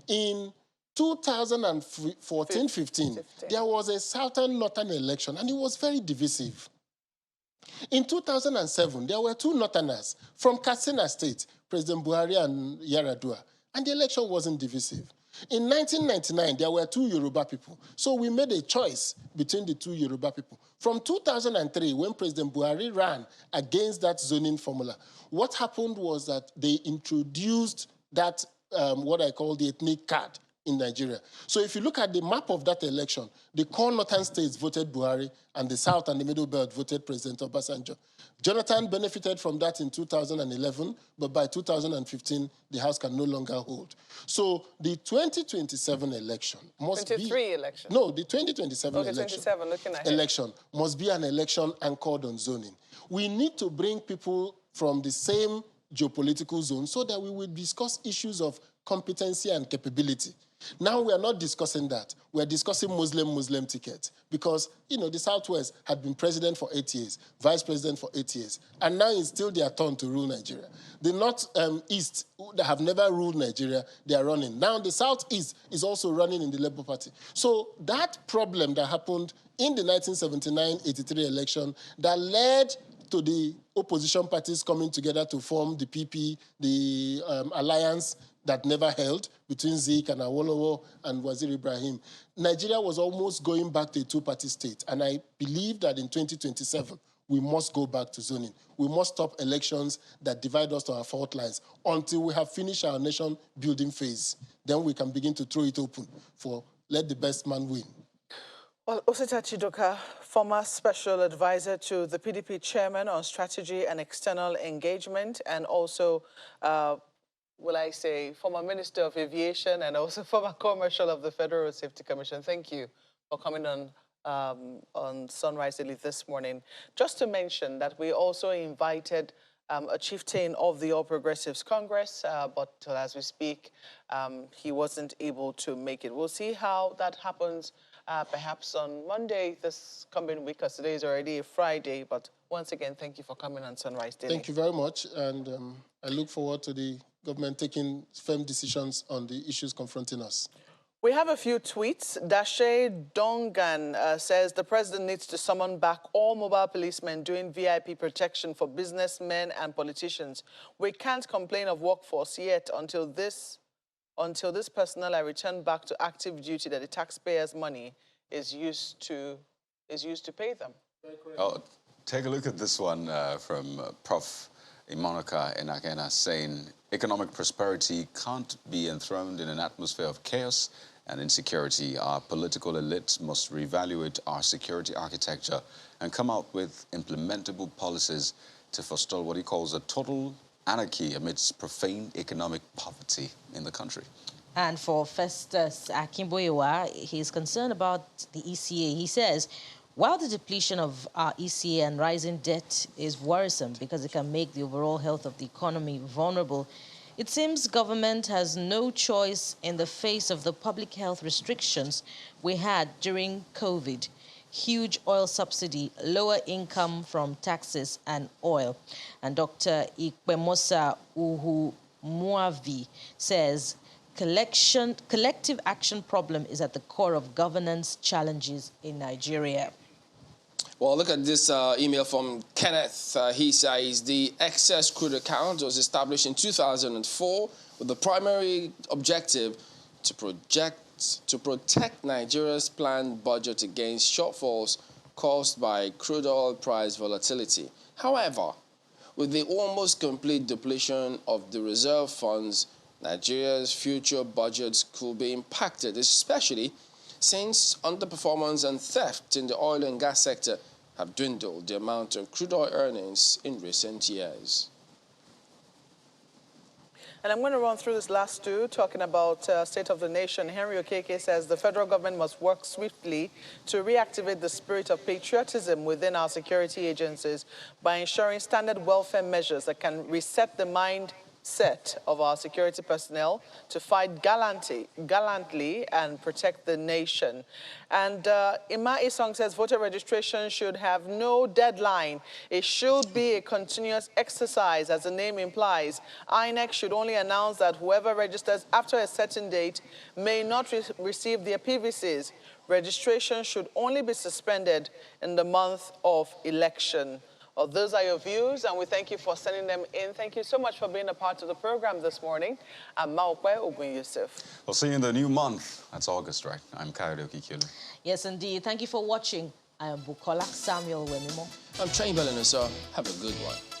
In 2014-15, there was a southern-northern election, and it was very divisive. In 2007, there were two northerners from Katsina State, President Buhari and Yaradua, and the election wasn't divisive. In 1999, there were two Yoruba people. So we made a choice between the two Yoruba people. From 2003, when President Buhari ran against that zoning formula, what happened was that they introduced that, what I call the ethnic card in Nigeria. So if you look at the map of that election, the core northern states voted Buhari, and the south and the middle belt voted President Obasanjo. Jonathan benefited from that in 2011, but by 2015, the House can no longer hold. So the 2027 election must 23 election? No, the 2027 okay, election, 27, looking ahead. Election must be an election anchored on zoning. We need to bring people from the same geopolitical zone so that we will discuss issues of competency and capability. Now we are not discussing that. We are discussing Muslim tickets because, you know, the Southwest had been president for 8 years, vice president for 8 years, and now it's still their turn to rule Nigeria. The Northeast, that have never ruled Nigeria, they are running. Now the Southeast is also running in the Labour Party. So that problem that happened in the 1979-83 election that led to the opposition parties coming together to form the PP, the alliance that never held between Zik and Awolowo and Wazir Ibrahim. Nigeria was almost going back to a two-party state, and I believe that in 2027, we must go back to zoning. We must stop elections that divide us to our fault lines until we have finished our nation-building phase. Then we can begin to throw it open for let the best man win. Well, Osita Chidoka, former special advisor to the PDP chairman on strategy and external engagement, and also will I say, former Minister of Aviation and also former Commercial of the Federal Road Safety Commission. Thank you for coming on Sunrise Daily this morning. Just to mention that we also invited a chieftain of the All Progressives Congress, but as we speak, he wasn't able to make it. We'll see how that happens perhaps on Monday this coming week, because today is already a Friday. But once again, thank you for coming on Sunrise Daily. Thank you very much, and I look forward to the government taking firm decisions on the issues confronting us. We have a few tweets. Dashe Dongan says the president needs to summon back all mobile policemen doing VIP protection for businessmen and politicians. We can't complain of workforce yet until this personnel are returned back to active duty that the taxpayers' money is used to pay them. Oh, take a look at this one from Prof. Imonica Enagena saying, economic prosperity can't be enthroned in an atmosphere of chaos and insecurity. Our political elites must reevaluate our security architecture and come out with implementable policies to forestall what he calls a total anarchy amidst profane economic poverty in the country. And for Festus Akimboyewa, he's concerned about the ECA. He says, while the depletion of our ECA and rising debt is worrisome because it can make the overall health of the economy vulnerable, it seems government has no choice in the face of the public health restrictions we had during COVID. Huge oil subsidy, lower income from taxes and oil. And Dr. Ikpemosa Uhumuavi says, collective action problem is at the core of governance challenges in Nigeria. Well, look at this email from Kenneth. He says the excess crude account was established in 2004 with the primary objective to protect Nigeria's planned budget against shortfalls caused by crude oil price volatility. However, with the almost complete depletion of the reserve funds, Nigeria's future budgets could be impacted, especially since underperformance and theft in the oil and gas sector have dwindled the amount of crude oil earnings in recent years. And I'm going to run through this last two, talking about State of the Nation. Henry Okeke says the federal government must work swiftly to reactivate the spirit of patriotism within our security agencies by ensuring standard welfare measures that can reset the mind set of our security personnel to fight gallantly and protect the nation. And Ima Isong says voter registration should have no deadline. It should be a continuous exercise, as the name implies. INEC should only announce that whoever registers after a certain date may not receive their PVCs. Registration should only be suspended in the month of election. Well, those are your views, and we thank you for sending them in. Thank you so much for being a part of the program this morning. I'm Maokwe Ogun Yusuf. We'll see you in the new month. That's August, right? I'm Kayode Okikilo. Yes, indeed. Thank you for watching. I am Bukola Samuel Wenimo. I'm Train Belenusa. Have a good one.